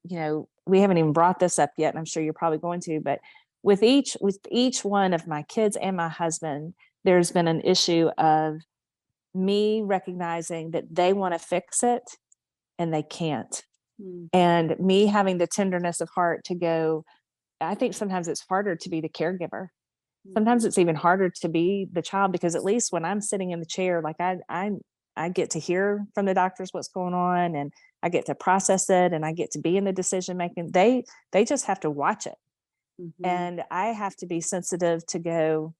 we haven't even brought this up yet, and I'm sure you're probably going to, but with each one of my kids and my husband, there's been an issue of me recognizing that they want to fix it and they can't. And me having the tenderness of heart to go, I think sometimes it's harder to be the caregiver. Sometimes it's even harder to be the child, because at least when I'm sitting in the chair, like I get to hear from the doctors what's going on, and I get to process it, and I get to be in the decision making. They just have to watch it. And I have to be sensitive to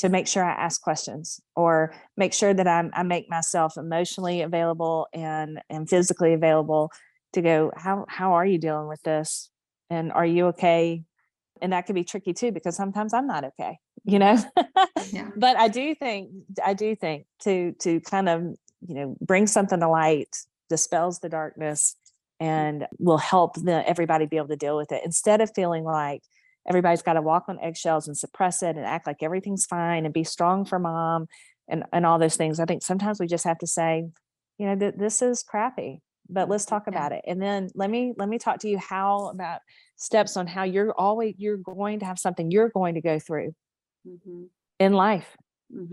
make sure I ask questions, or make sure that I make myself emotionally available and physically available to go, how are you dealing with this? And are you okay? And that can be tricky too, because sometimes I'm not okay, But I do think to kind of, bring something to light, dispels the darkness, and will help everybody be able to deal with it, instead of feeling like everybody's got to walk on eggshells and suppress it and act like everything's fine and be strong for mom and all those things. I think sometimes we just have to say, you know, this is crappy, but let's talk about it. And then let me talk to you about steps on how you're going to have something you're going to go through in life.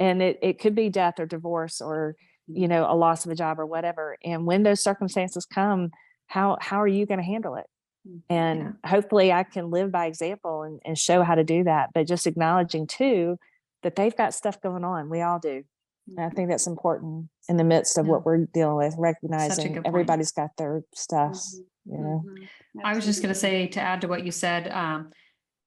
And it could be death or divorce or, you know, a loss of a job or whatever. And when those circumstances come, how are you going to handle it? And hopefully I can live by example and show how to do that, but just acknowledging too that they've got stuff going on. We all do. And I think that's important in the midst of what we're dealing with, recognizing point. everybody's got their stuff, you know. I was just going to say, to add to what you said,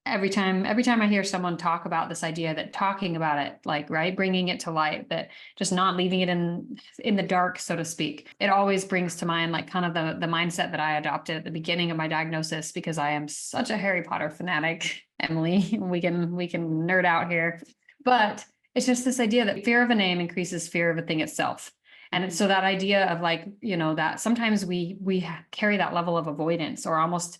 every time I hear someone talk about this idea that talking about it, like, right, bringing it to light, that just not leaving it in the dark, so to speak, it always brings to mind like kind of the mindset that I adopted at the beginning of my diagnosis, because I am such a Harry Potter fanatic. Emily, we can nerd out here, but it's just this idea that fear of a name increases fear of a thing itself. And so that idea of like, you know, that sometimes we carry that level of avoidance or almost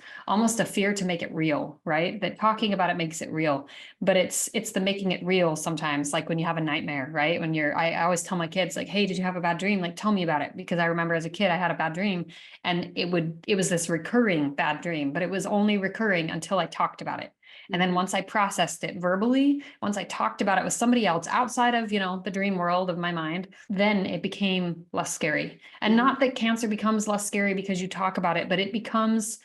a fear to make it real, right? That talking about it makes it real, but it's the making it real sometimes, like when you have a nightmare, right? When I always tell my kids like, hey, did you have a bad dream? Like, tell me about it. Because I remember as a kid, I had a bad dream and it was this recurring bad dream, but it was only recurring until I talked about it. And then once I processed it verbally, once I talked about it with somebody else outside of, you know, the dream world of my mind, then it became less scary. And not that cancer becomes less scary because you talk about it, but it becomes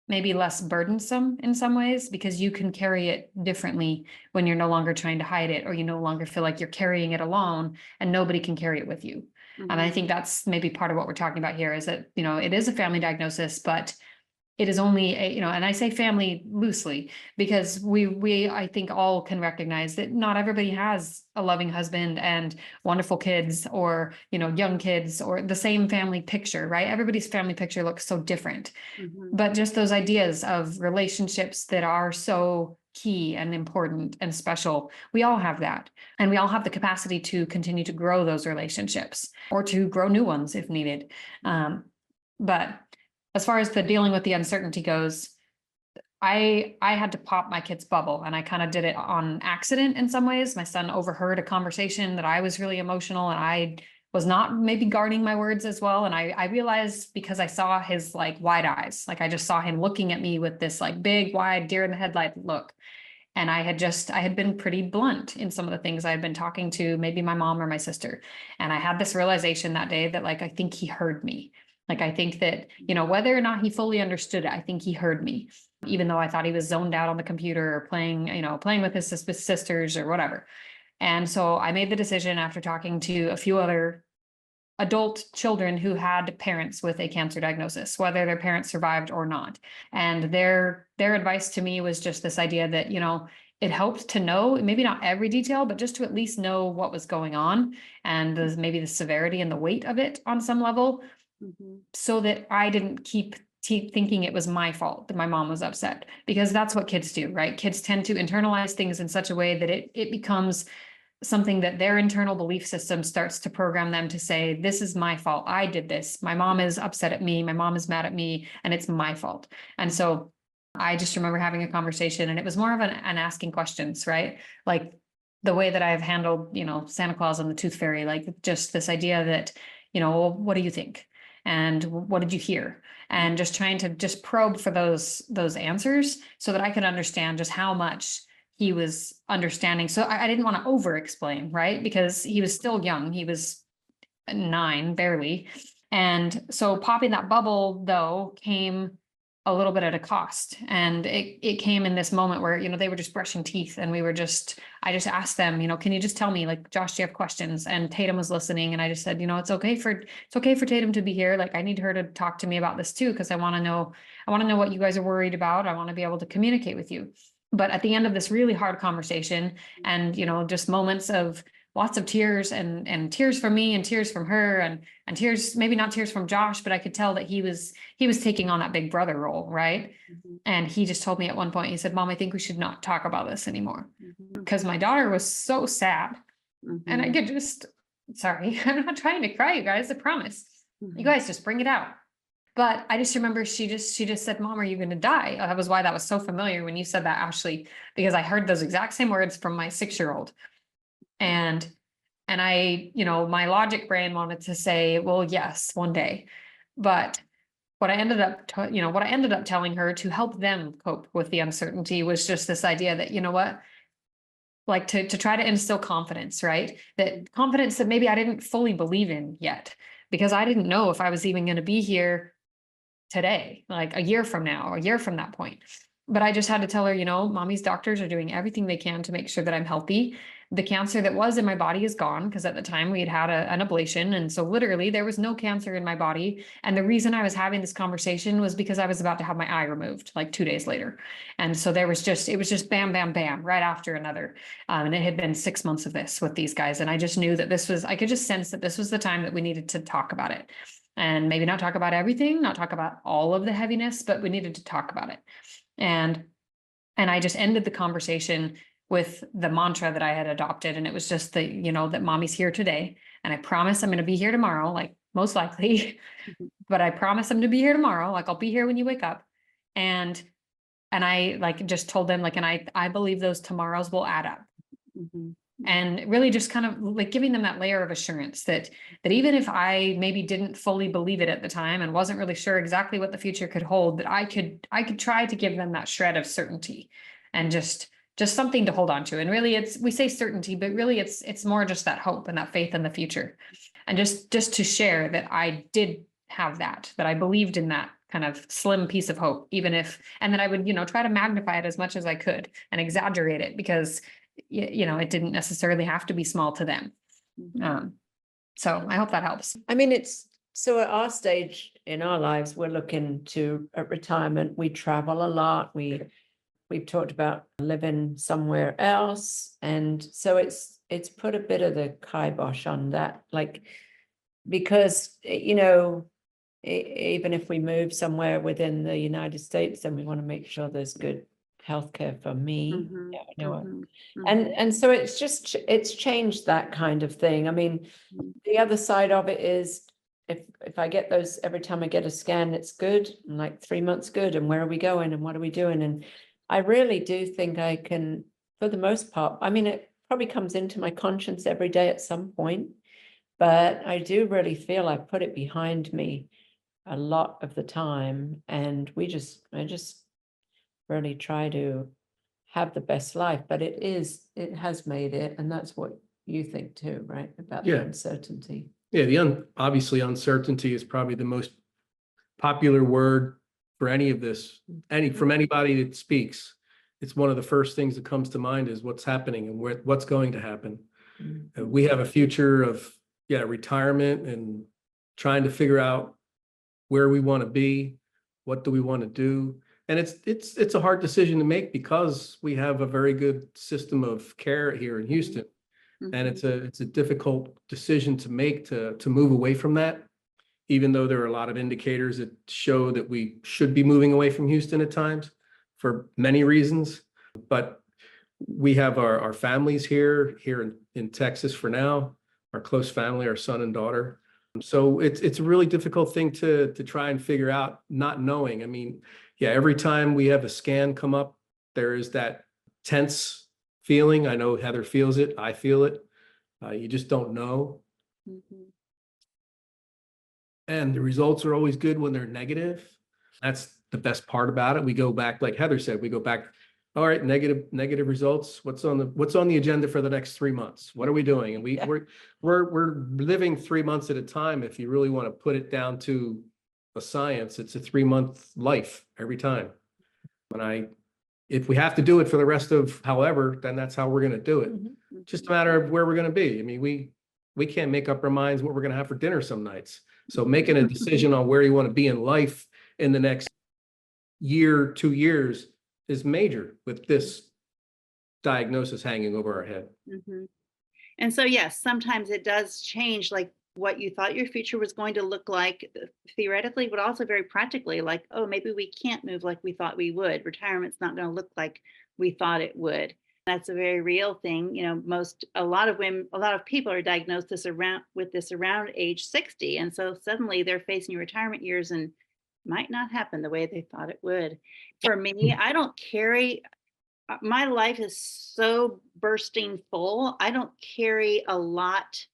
maybe less burdensome in some ways because you can carry it differently when you're no longer trying to hide it, or you no longer feel like you're carrying it alone and nobody can carry it with you. And I think that's maybe part of what we're talking about here is that, you know, it is a family diagnosis, but it is only a, you know, and I say family loosely because I think all can recognize that not everybody has a loving husband and wonderful kids or, you know, young kids or the same family picture, right? Everybody's family picture looks so different, but just those ideas of relationships that are so key and important and special, we all have that. And we all have the capacity to continue to grow those relationships or to grow new ones if needed. But as far as the dealing with the uncertainty goes, I had to pop my kid's bubble, and I kind of did it on accident in some ways. My son overheard a conversation that I was really emotional and I was not maybe guarding my words as well. And I realized because I saw his like wide eyes, like I just saw him looking at me with this like big, wide deer in the headlight look. And I had been pretty blunt in some of the things I had been talking to maybe my mom or my sister. And I had this realization that day that like, I think he heard me. Like, I think that, you know, whether or not he fully understood it, I think he heard me, even though I thought he was zoned out on the computer or playing with his sisters or whatever. And so I made the decision after talking to a few other adult children who had parents with a cancer diagnosis, whether their parents survived or not. And their advice to me was just this idea that, you know, it helped to know, maybe not every detail, but just to at least know what was going on and maybe the severity and the weight of it on some level. So that I didn't keep thinking it was my fault that my mom was upset, because that's what kids do, right? Kids tend to internalize things in such a way that it becomes something that their internal belief system starts to program them to say, this is my fault. I did this. My mom is upset at me. My mom is mad at me, and it's my fault. And so I just remember having a conversation, and it was more of an asking questions, right? Like the way that I've handled, you know, Santa Claus and the Tooth Fairy, like just this idea that, you know, well, what do you think? And what did you hear? And just trying to just probe for those answers so that I could understand just how much he was understanding. So I didn't want to over explain, right? Because he was still young. He was 9, barely. And so popping that bubble though came a little bit at a cost. And it came in this moment where, you know, they were just brushing teeth and I just asked them, you know, can you just tell me, like, Josh, do you have questions? And Tatum was listening. And I just said, you know, it's okay for Tatum to be here. Like, I need her to talk to me about this too, because I want to know what you guys are worried about. I want to be able to communicate with you. But at the end of this really hard conversation and, you know, just moments of lots of tears and tears from me and tears from her and tears, maybe not tears from Josh, but I could tell that he was taking on that big brother role. Right. And he just told me at one point, he said, Mom, I think we should not talk about this anymore, because my daughter was so sad. And I could just, sorry, I'm not trying to cry, you guys, I promise. You guys just bring it out. But I just remember she just said, "Mom, are you going to die?" That was why that was so familiar when you said that, Ashley, because I heard those exact same words from my 6-year-old. And I, my logic brain wanted to say, well, yes, one day. But what I ended up, what I ended up telling her to help them cope with the uncertainty was just this idea that, you know what, like to try to instill confidence, right? That confidence that maybe I didn't fully believe in yet, because I didn't know if I was even going to be here today, like a year from now, a year from that point. But I just had to tell her, mommy's doctors are doing everything they can to make sure that I'm healthy. The cancer that was in my body is gone, because at the time we had had an ablation. And so literally there was no cancer in my body. And the reason I was having this conversation was because I was about to have my eye removed like 2 days later. And so it was just bam, bam, bam, right after another. And it had been 6 months of this with these guys. And I just knew that I could just sense that this was the time that we needed to talk about it. And maybe not talk about everything, not talk about all of the heaviness, but we needed to talk about it. And I just ended the conversation with the mantra that I had adopted. And it was just that mommy's here today. And I promise I'm going to be here tomorrow, like most likely, but I promise I'm to be here tomorrow. Like I'll be here when you wake up. And I like just told them like, and I believe those tomorrows will add up. Mhm. And really just kind of like giving them that layer of assurance that even if I maybe didn't fully believe it at the time and wasn't really sure exactly what the future could hold, that I could try to give them that shred of certainty and just something to hold on to. And really we say certainty, but really it's more just that hope and that faith in the future. And just to share that I did have that I believed in that kind of slim piece of hope, even if, and that I would, try to magnify it as much as I could and exaggerate it, because it didn't necessarily have to be small to them. So I hope that helps. I mean, so at our stage in our lives, we're looking at retirement. We travel a lot. We've talked about living somewhere else. And so it's put a bit of the kibosh on that, like, because, even if we move somewhere within the United States, then we want to make sure there's good healthcare for me. Mhm, Yeah, I know it. mhm, And so it's changed that kind of thing. I mean, mhm. the other side of it is if I get those every time I get a scan, it's good. I'm like 3 months good. And where are we going and what are we doing? And I really do think I can, for the most part, I mean, it probably comes into my conscience every day at some point, but I do really feel I put it behind me a lot of the time. And I just really try to have the best life, but it has made it, and that's what you think too, right? About the Yeah. uncertainty. Yeah, obviously uncertainty is probably the most popular word for any of this, from anybody that speaks. It's one of the first things that comes to mind is what's happening and what's going to happen. We have a future of retirement and trying to figure out where we want to be, what do we want to do. And it's a hard decision to make because we have a very good system of care here in Houston. And it's a difficult decision to make to move away from that, even though there are a lot of indicators that show that we should be moving away from Houston at times for many reasons. But we have our families here in Texas for now, our close family, our son and daughter. So it's a really difficult thing to try and figure out, not knowing. I mean, every time we have a scan come up, there is that tense feeling. I know Heather feels it. I feel it. You just don't know. And the results are always good when they're negative. That's the best part about it. We go back, like Heather said, we go back. All right, negative results. What's on the agenda for the next 3 months? What are we doing? And we're living 3 months at a time. If you really want to put it down to a science, it's a 3-month life every time. If we have to do it for the rest of however, then that's how we're going to do it. Just a matter of where we're going to be. I mean, we can't make up our minds what we're going to have for dinner some nights. So making a decision on where you want to be in life in the next year, 2 years is major with this diagnosis hanging over our head. And so, yes, sometimes it does change, like what you thought your future was going to look like theoretically, but also very practically, like, oh, maybe we can't move like we thought we would. Retirement's not going to look like we thought it would. That's a very real thing. A lot of people are diagnosed with this around age 60. And so suddenly they're facing retirement years and might not happen the way they thought it would. For me, I don't carry, my life is so bursting full. I don't carry a lot,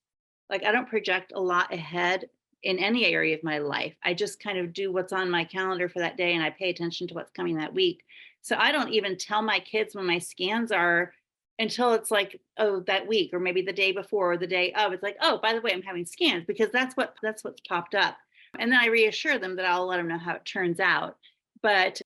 like I don't project a lot ahead in any area of my life. I just kind of do what's on my calendar for that day and I pay attention to what's coming that week. So I don't even tell my kids when my scans are until it's like, oh, that week or maybe the day before or the day of. It's like, oh, by the way, I'm having scans because that's what's popped up. And then I reassure them that I'll let them know how it turns out. But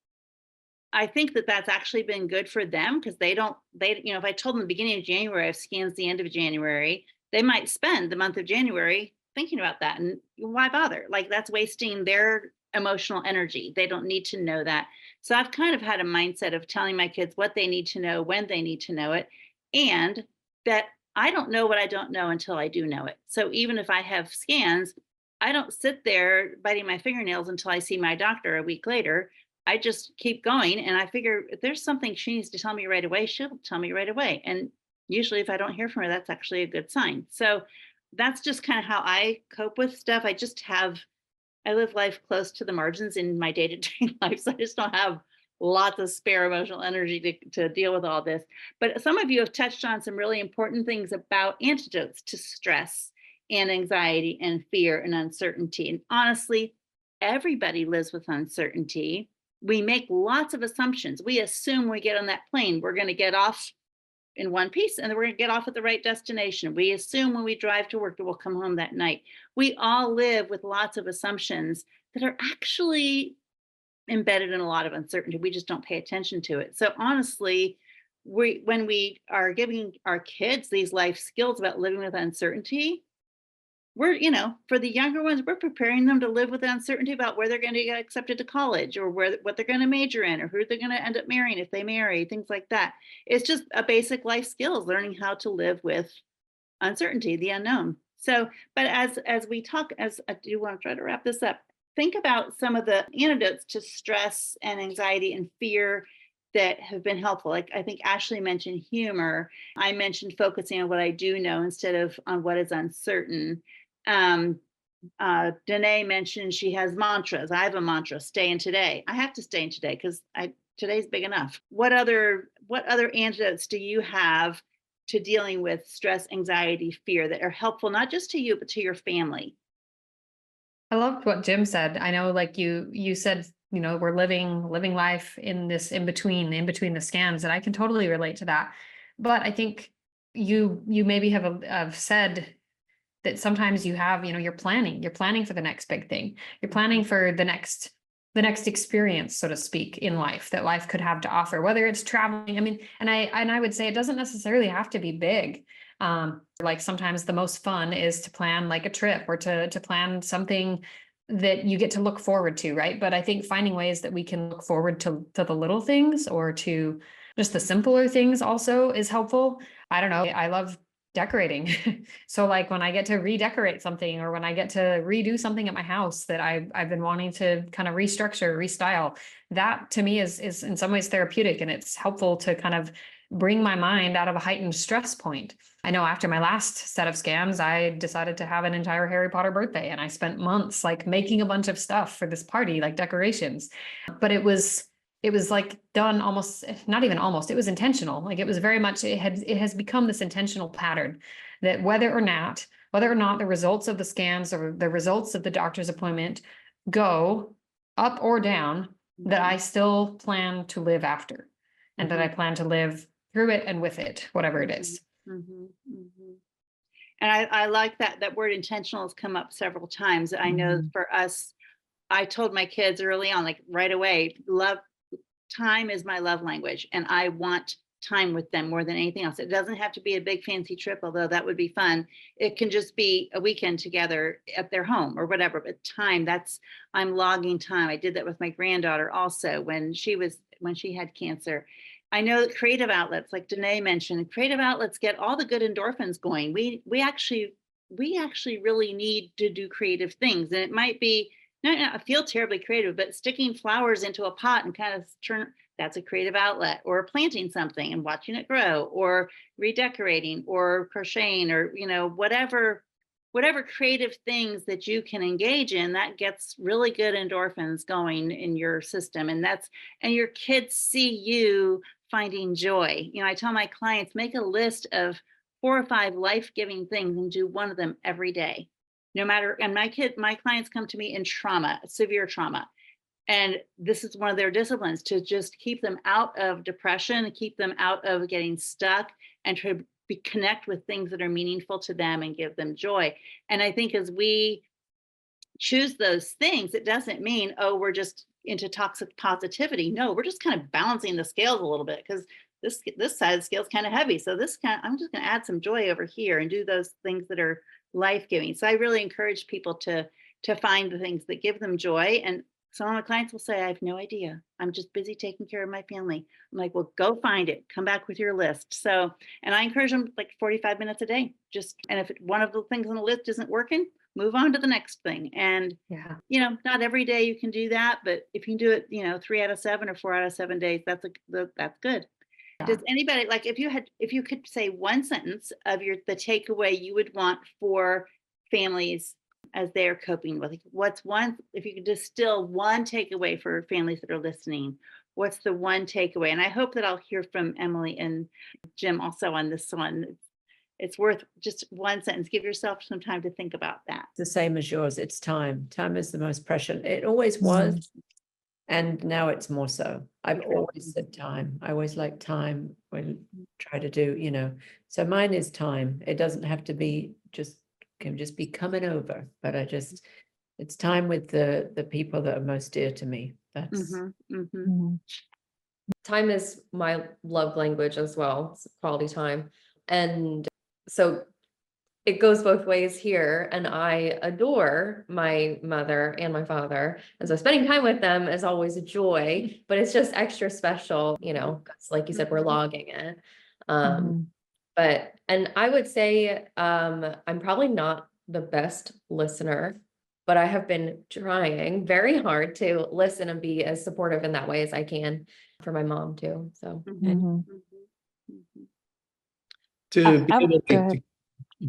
I think that that's actually been good for them because if I told them the beginning of January, I have scans the end of January, they might spend the month of January thinking about that. And why bother? Like that's wasting their emotional energy. They don't need to know that. So I've kind of had a mindset of telling my kids what they need to know, when they need to know it, and that I don't know what I don't know until I do know it. So even if I have scans, I don't sit there biting my fingernails until I see my doctor a week later. I just keep going. And I figure if there's something she needs to tell me right away, she'll tell me right away. And usually if I don't hear from her, that's actually a good sign. So that's just kind of how I cope with stuff. I live life close to the margins in my day-to-day life. So I just don't have lots of spare emotional energy to deal with all this. But some of you have touched on some really important things about antidotes to stress and anxiety and fear and uncertainty. And honestly, everybody lives with uncertainty. We make lots of assumptions. We assume when we get on that plane, we're going to get off in one piece and then we're going to get off at the right destination. We assume when we drive to work that we'll come home that night. We all live with lots of assumptions that are actually embedded in a lot of uncertainty. We just don't pay attention to it. So honestly, when we are giving our kids these life skills about living with uncertainty, we're, for the younger ones, we're preparing them to live with the uncertainty about where they're going to get accepted to college or what they're going to major in or who they're going to end up marrying if they marry, things like that. It's just a basic life skills, learning how to live with uncertainty, the unknown. So, but as we talk, as I do want to try to wrap this up, think about some of the antidotes to stress and anxiety and fear that have been helpful. Like I think Ashley mentioned humor. I mentioned focusing on what I do know instead of on what is uncertain. Danae mentioned she has mantras. I have a mantra, stay in today. I have to stay in today because today's big enough. What other antidotes do you have to dealing with stress, anxiety, fear that are helpful, not just to you, but to your family? I loved what Jim said. I know, like you said, we're living life in this in between the scans, and I can totally relate to that. But I think you maybe have said that sometimes you have, you're planning for the next big thing. You're planning for the next experience, so to speak, in life that life could have to offer, whether it's traveling. I mean, and I would say it doesn't necessarily have to be big. Like sometimes the most fun is to plan like a trip or to plan something that you get to look forward to, right? But I think finding ways that we can look forward to the little things or to just the simpler things also is helpful. I don't know. I love decorating. So like when I get to redecorate something or when I get to redo something at my house that I've been wanting to kind of restructure, restyle, that to me is in some ways therapeutic, and it's helpful to kind of bring my mind out of a heightened stress point. I know after my last set of scans, I decided to have an entire Harry Potter birthday, and I spent months like making a bunch of stuff for this party, like decorations. But it was like done almost, not even almost, it was intentional. Like it was very much, it has become this intentional pattern that whether or not the results of the scans or the results of the doctor's appointment go up or down, that I still plan to live after, and that I plan to live through it and with it, whatever it is. And I like that word intentional has come up several times. I know for us, I told my kids early on, like right away, time is my love language, and I want time with them more than anything else. It doesn't have to be a big fancy trip, although that would be fun. It can just be a weekend together at their home or whatever, but time, I'm logging time. I did that with my granddaughter also when she had cancer. I know that creative outlets, like Danae mentioned, creative outlets get all the good endorphins going. We actually really need to do creative things, and it might be not feel terribly creative, but sticking flowers into a pot and kind of that's a creative outlet, or planting something and watching it grow, or redecorating, or crocheting, or whatever whatever creative things that you can engage in, that gets really good endorphins going in your system. And your kids see you finding joy. I tell my clients, make a list of 4 or 5 life-giving things and do one of them every day. No matter, and my clients come to me in trauma, severe trauma. And this is one of their disciplines, to just keep them out of depression, keep them out of getting stuck, and to connect with things that are meaningful to them and give them joy. And I think as we choose those things, it doesn't mean, oh, we're just into toxic positivity. No, we're just kind of balancing the scales a little bit, because this side of the scale is kind of heavy. So I'm just going to add some joy over here and do those things that are life-giving. So I really encourage people to find the things that give them joy. And some of my clients will say, I have no idea. I'm just busy taking care of my family. I'm like, well, go find it. Come back with your list. So, and I encourage them like 45 minutes a day. And if one of the things on the list isn't working, move on to the next thing. And, not every day you can do that, but if you can do it, 3 out of 7 or 4 out of 7 days, that's good. Yeah. Does anybody, like, if you could say one sentence of the takeaway you would want for families as they're coping with, what's one, if you could distill one takeaway for families that are listening, what's the one takeaway? And I hope that I'll hear from Emily and Jim also on this one. It's worth just one sentence. Give yourself some time to think about that. The same as yours. It's time. Time is the most precious. It always was. And now it's more so. I've always said time. I always like time when try to do, so mine is time. It doesn't have to be can just be coming over, but it's time with the people that are most dear to me. That's Time is my love language as well. It's quality time. And so it goes both ways here. And I adore my mother and my father. And so spending time with them is always a joy, but it's just extra special, because like you said, we're logging it. And I would say, I'm probably not the best listener, but I have been trying very hard to listen and be as supportive in that way as I can for my mom too. So To be able to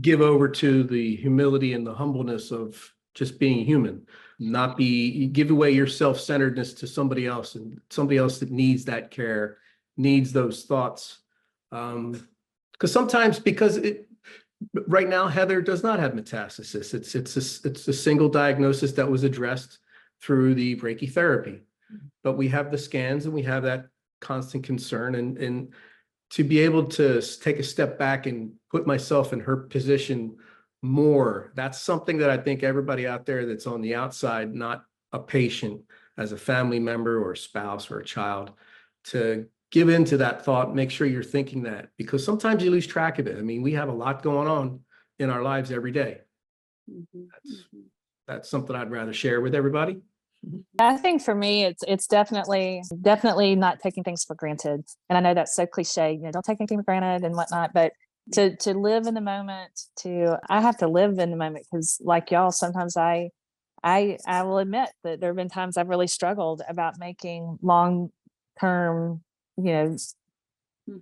give over to the humility and the humbleness of just being human, you give away your self-centeredness to somebody else, and somebody else that needs that care, needs those thoughts. Because sometimes, right now, Heather does not have metastasis. It's a single diagnosis that was addressed through the brachytherapy, but we have the scans and we have that constant concern, and to be able to take a step back and put myself in her position more, that's something that I think everybody out there that's on the outside, not a patient, as a family member or a spouse or a child, to give into that thought, make sure you're thinking that, because sometimes you lose track of it. I mean, we have a lot going on in our lives every day. That's something I'd rather share with everybody. I think for me, it's definitely not taking things for granted. And I know that's so cliche, don't take anything for granted and whatnot, but to live in the moment, I have to live in the moment, because like y'all, sometimes I will admit that there have been times I've really struggled about making long-term,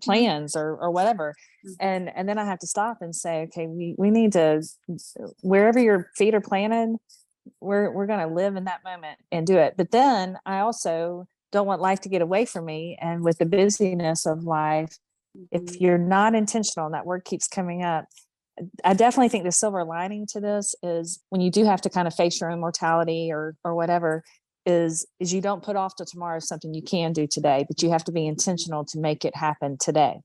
plans or whatever. And then I have to stop and say, okay, we need to, wherever your feet are planted, we're going to live in that moment and do it. But then I also don't want life to get away from me. And with the busyness of life, if you're not intentional, and that word keeps coming up, I definitely think the silver lining to this is when you do have to kind of face your own mortality or whatever, is you don't put off till tomorrow something you can do today, but you have to be intentional to make it happen today.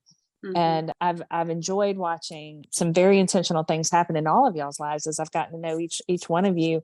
And I've enjoyed watching some very intentional things happen in all of y'all's lives as I've gotten to know each one of you.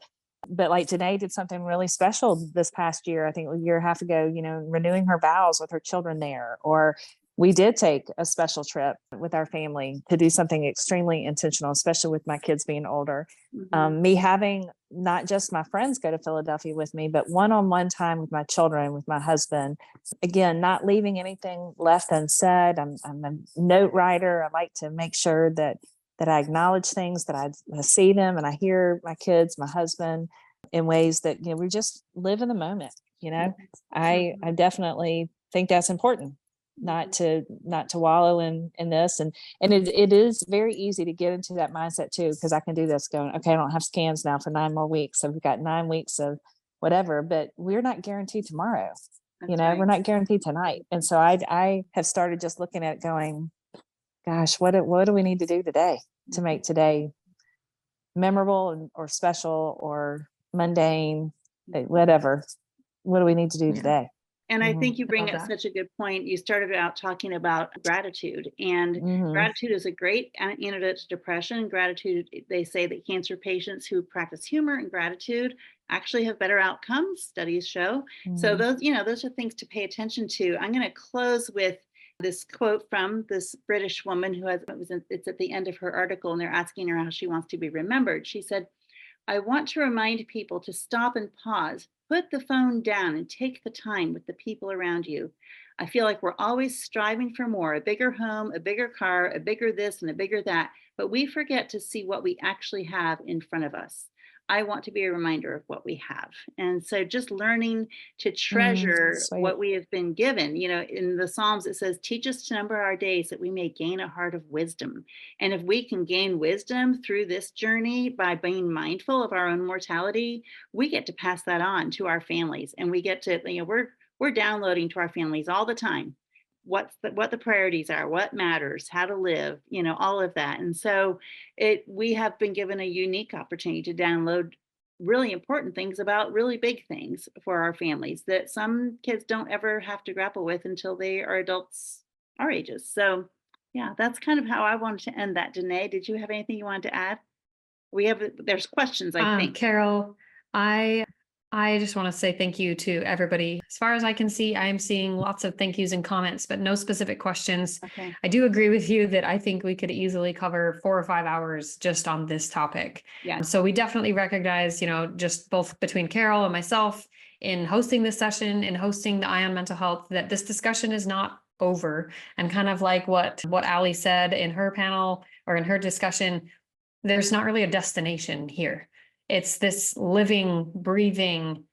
But like Janae did something really special this past year, I think a year and a half ago, renewing her vows with her children there. Or we did take a special trip with our family to do something extremely intentional, especially with my kids being older. Me having not just my friends go to Philadelphia with me, but one-on-one time with my children, with my husband. Again, not leaving anything left unsaid. I'm a note writer. I like to make sure that I acknowledge things, that I see them and I hear my kids, my husband, in ways that, we just live in the moment. I definitely think that's important. not to wallow in this. And it is very easy to get into that mindset too, because I can do this going, okay, I don't have scans now for 9 more weeks. So we've got 9 weeks of whatever, but we're not guaranteed tomorrow. That's We're right. not guaranteed tonight. And so I have started just looking at it going, gosh, what do we need to do today to make today memorable or special or mundane, whatever. What do we need to do Yeah. today? And I think you I bring love up that. such a good point. You started out talking about gratitude, and Mhm. gratitude is a great antidote to depression. Gratitude, they say that cancer patients who practice humor and gratitude actually have better outcomes, studies show. So Mhm. those are things to pay attention to. I'm going to close with this quote from this British woman who it's at the end of her article, and they're asking her how she wants to be remembered. She said, I want to remind people to stop and pause, put the phone down, and take the time with the people around you. I feel like we're always striving for more, a bigger home, a bigger car, a bigger this and a bigger that, but we forget to see what we actually have in front of us. I want to be a reminder of what we have. And so just learning to treasure Sweet. what we have been given. In the Psalms, it says, teach us to number our days that we may gain a heart of wisdom. And if we can gain wisdom through this journey by being mindful of our own mortality, we get to pass that on to our families. And we get to, we're downloading to our families all the time what the priorities are, what matters, how to live, all of that. And so we have been given a unique opportunity to download really important things about really big things for our families that some kids don't ever have to grapple with until they are adults our ages. So yeah, that's kind of how I wanted to end that. Danae, did you have anything you wanted to add? There's questions, I think. Carol, I just want to say thank you to everybody. As far as I can see, I am seeing lots of thank yous and comments, but no specific questions. Okay. I do agree with you that I think we could easily cover 4 or 5 hours just on this topic. Yeah. So we definitely recognize, just both between Carol and myself in hosting this session and hosting the Eye on Mental Health, that this discussion is not over. And kind of like what Ali said in her panel or in her discussion, there's not really a destination here. It's this living, breathing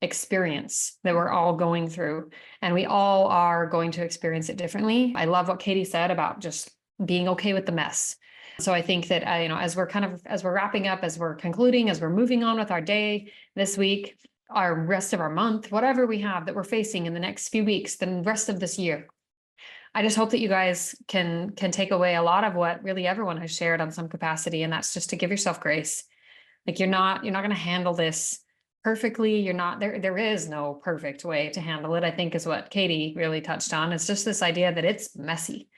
experience that we're all going through, and we all are going to experience it differently. I love what Katie said about just being okay with the mess. So I think that, as we're wrapping up, as we're concluding, as we're moving on with our day this week, our rest of our month, whatever we have that we're facing in the next few weeks, the rest of this year, I just hope that you guys can take away a lot of what really everyone has shared on some capacity, and that's just to give yourself grace. Like you're not going to handle this perfectly. You're not there. There is no perfect way to handle it, I think, is what Katie really touched on. It's just this idea that it's messy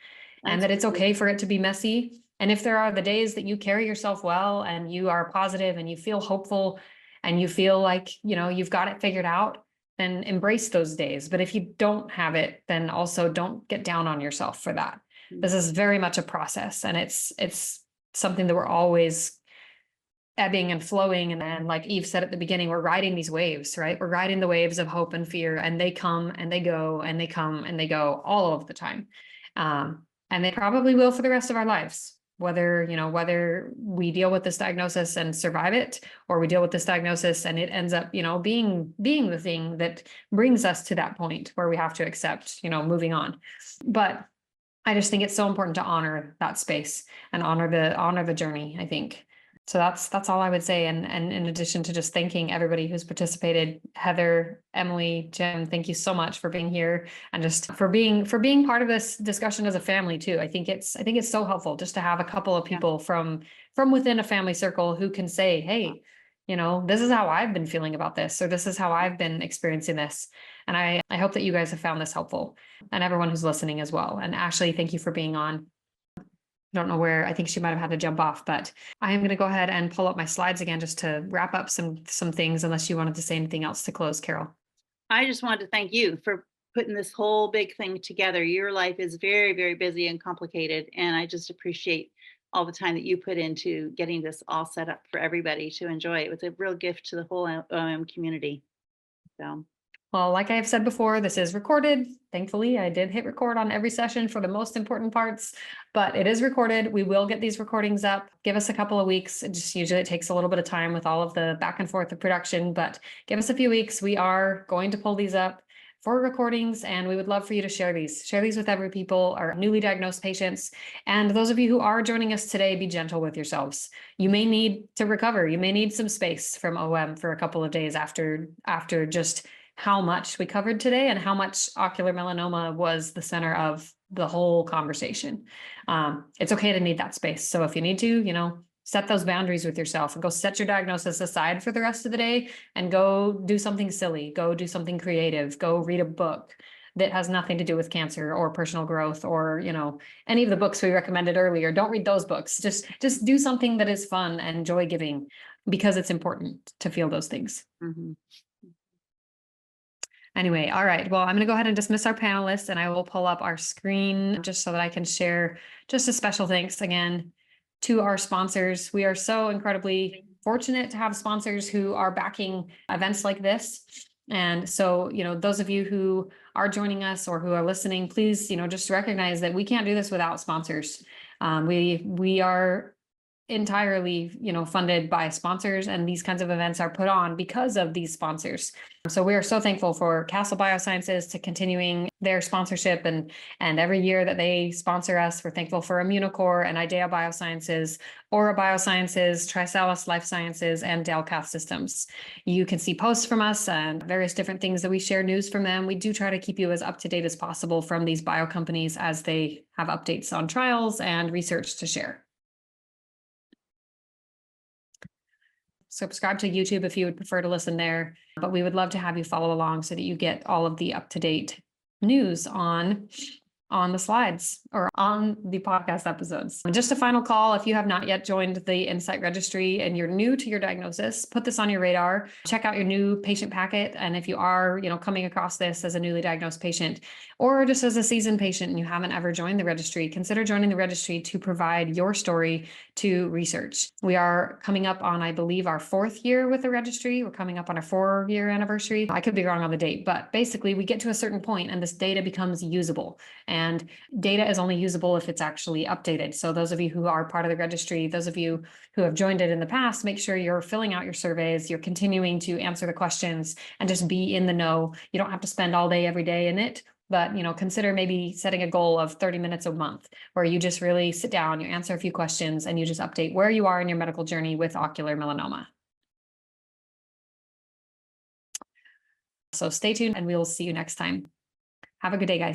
and that it's okay for it to be messy. And if there are the days that you carry yourself well and you are positive and you feel hopeful and you feel like, you've got it figured out, then embrace those days. But if you don't have it, then also don't get down on yourself for that. This is very much a process, and it's something that we're always ebbing and flowing. And then, like Eve said at the beginning, we're riding these waves, right? We're riding the waves of hope and fear, and they come and they go and they come and they go all of the time. And they probably will for the rest of our lives, whether we deal with this diagnosis and survive it, or we deal with this diagnosis and it ends up, being the thing that brings us to that point where we have to accept, moving on. But I just think it's so important to honor that space and honor the journey, I think. So that's all I would say. And in addition to just thanking everybody who's participated, Heather, Emily, Jim, thank you so much for being here and just for being part of this discussion as a family too. I think it's so helpful just to have a couple of people from within a family circle who can say, hey, this is how I've been feeling about this, or this is how I've been experiencing this. And I hope that you guys have found this helpful, and everyone who's listening as well. And Ashley, thank you for being on. I don't know where, I think she might have had to jump off, but I am going to go ahead and pull up my slides again just to wrap up some things, unless you wanted to say anything else to close, Carol. I just wanted to thank you for putting this whole big thing together. Your life is very, very busy and complicated, and I just appreciate all the time that you put into getting this all set up for everybody to enjoy. It was a real gift to the whole OM community. So. Well, like I have said before, this is recorded. Thankfully, I did hit record on every session for the most important parts, but it is recorded. We will get these recordings up. Give us a couple of weeks. Usually it takes a little bit of time with all of the back and forth of production, but give us a few weeks. We are going to pull these up. for recordings, and we would love for you to share these with every people, our newly diagnosed patients. And those of you who are joining us today, be gentle with yourselves. You may need to recover. You may need some space from OM for a couple of days after just how much we covered today and how much ocular melanoma was the center of the whole conversation. It's okay to need that space. So if you need to, set those boundaries with yourself and go set your diagnosis aside for the rest of the day and go do something silly, go do something creative, go read a book that has nothing to do with cancer or personal growth or, any of the books we recommended earlier. Don't read those books. Just do something that is fun and joy giving, because it's important to feel those things. Mhm. Anyway, all right. Well, I'm going to go ahead and dismiss our panelists, and I will pull up our screen just so that I can share just a special thanks again to our sponsors. We are so incredibly fortunate to have sponsors who are backing events like this. And so, those of you who are joining us or who are listening, please, just recognize that we can't do this without sponsors. We are entirely, funded by sponsors, and these kinds of events are put on because of these sponsors. So we are so thankful for Castle Biosciences to continuing their sponsorship, and every year that they sponsor us. We're thankful for Immunocore and IDEA Biosciences, Aura Biosciences, Trisalis Life Sciences, and Delcath Systems. You can see posts from us and various different things that we share news from them. We do try to keep you as up to date as possible from these bio companies as they have updates on trials and research to share. Subscribe to YouTube if you would prefer to listen there, but we would love to have you follow along so that you get all of the up-to-date news on the slides or on the podcast episodes. And just a final call, if you have not yet joined the Insight Registry and you're new to your diagnosis, put this on your radar. Check out your new patient packet. And if you are, coming across this as a newly diagnosed patient or just as a seasoned patient and you haven't ever joined the registry, consider joining the registry to provide your story to research. We are coming up on, I believe, our 4th year with the registry. We're coming up on our 4-year anniversary. I could be wrong on the date, but basically we get to a certain point and this data becomes usable. And data is only usable if it's actually updated. So those of you who are part of the registry, those of you who have joined it in the past, make sure you're filling out your surveys, you're continuing to answer the questions and just be in the know. You don't have to spend all day every day in it, but consider maybe setting a goal of 30 minutes a month where you just really sit down, you answer a few questions, and you just update where you are in your medical journey with ocular melanoma. So stay tuned and we will see you next time. Have a good day, guys.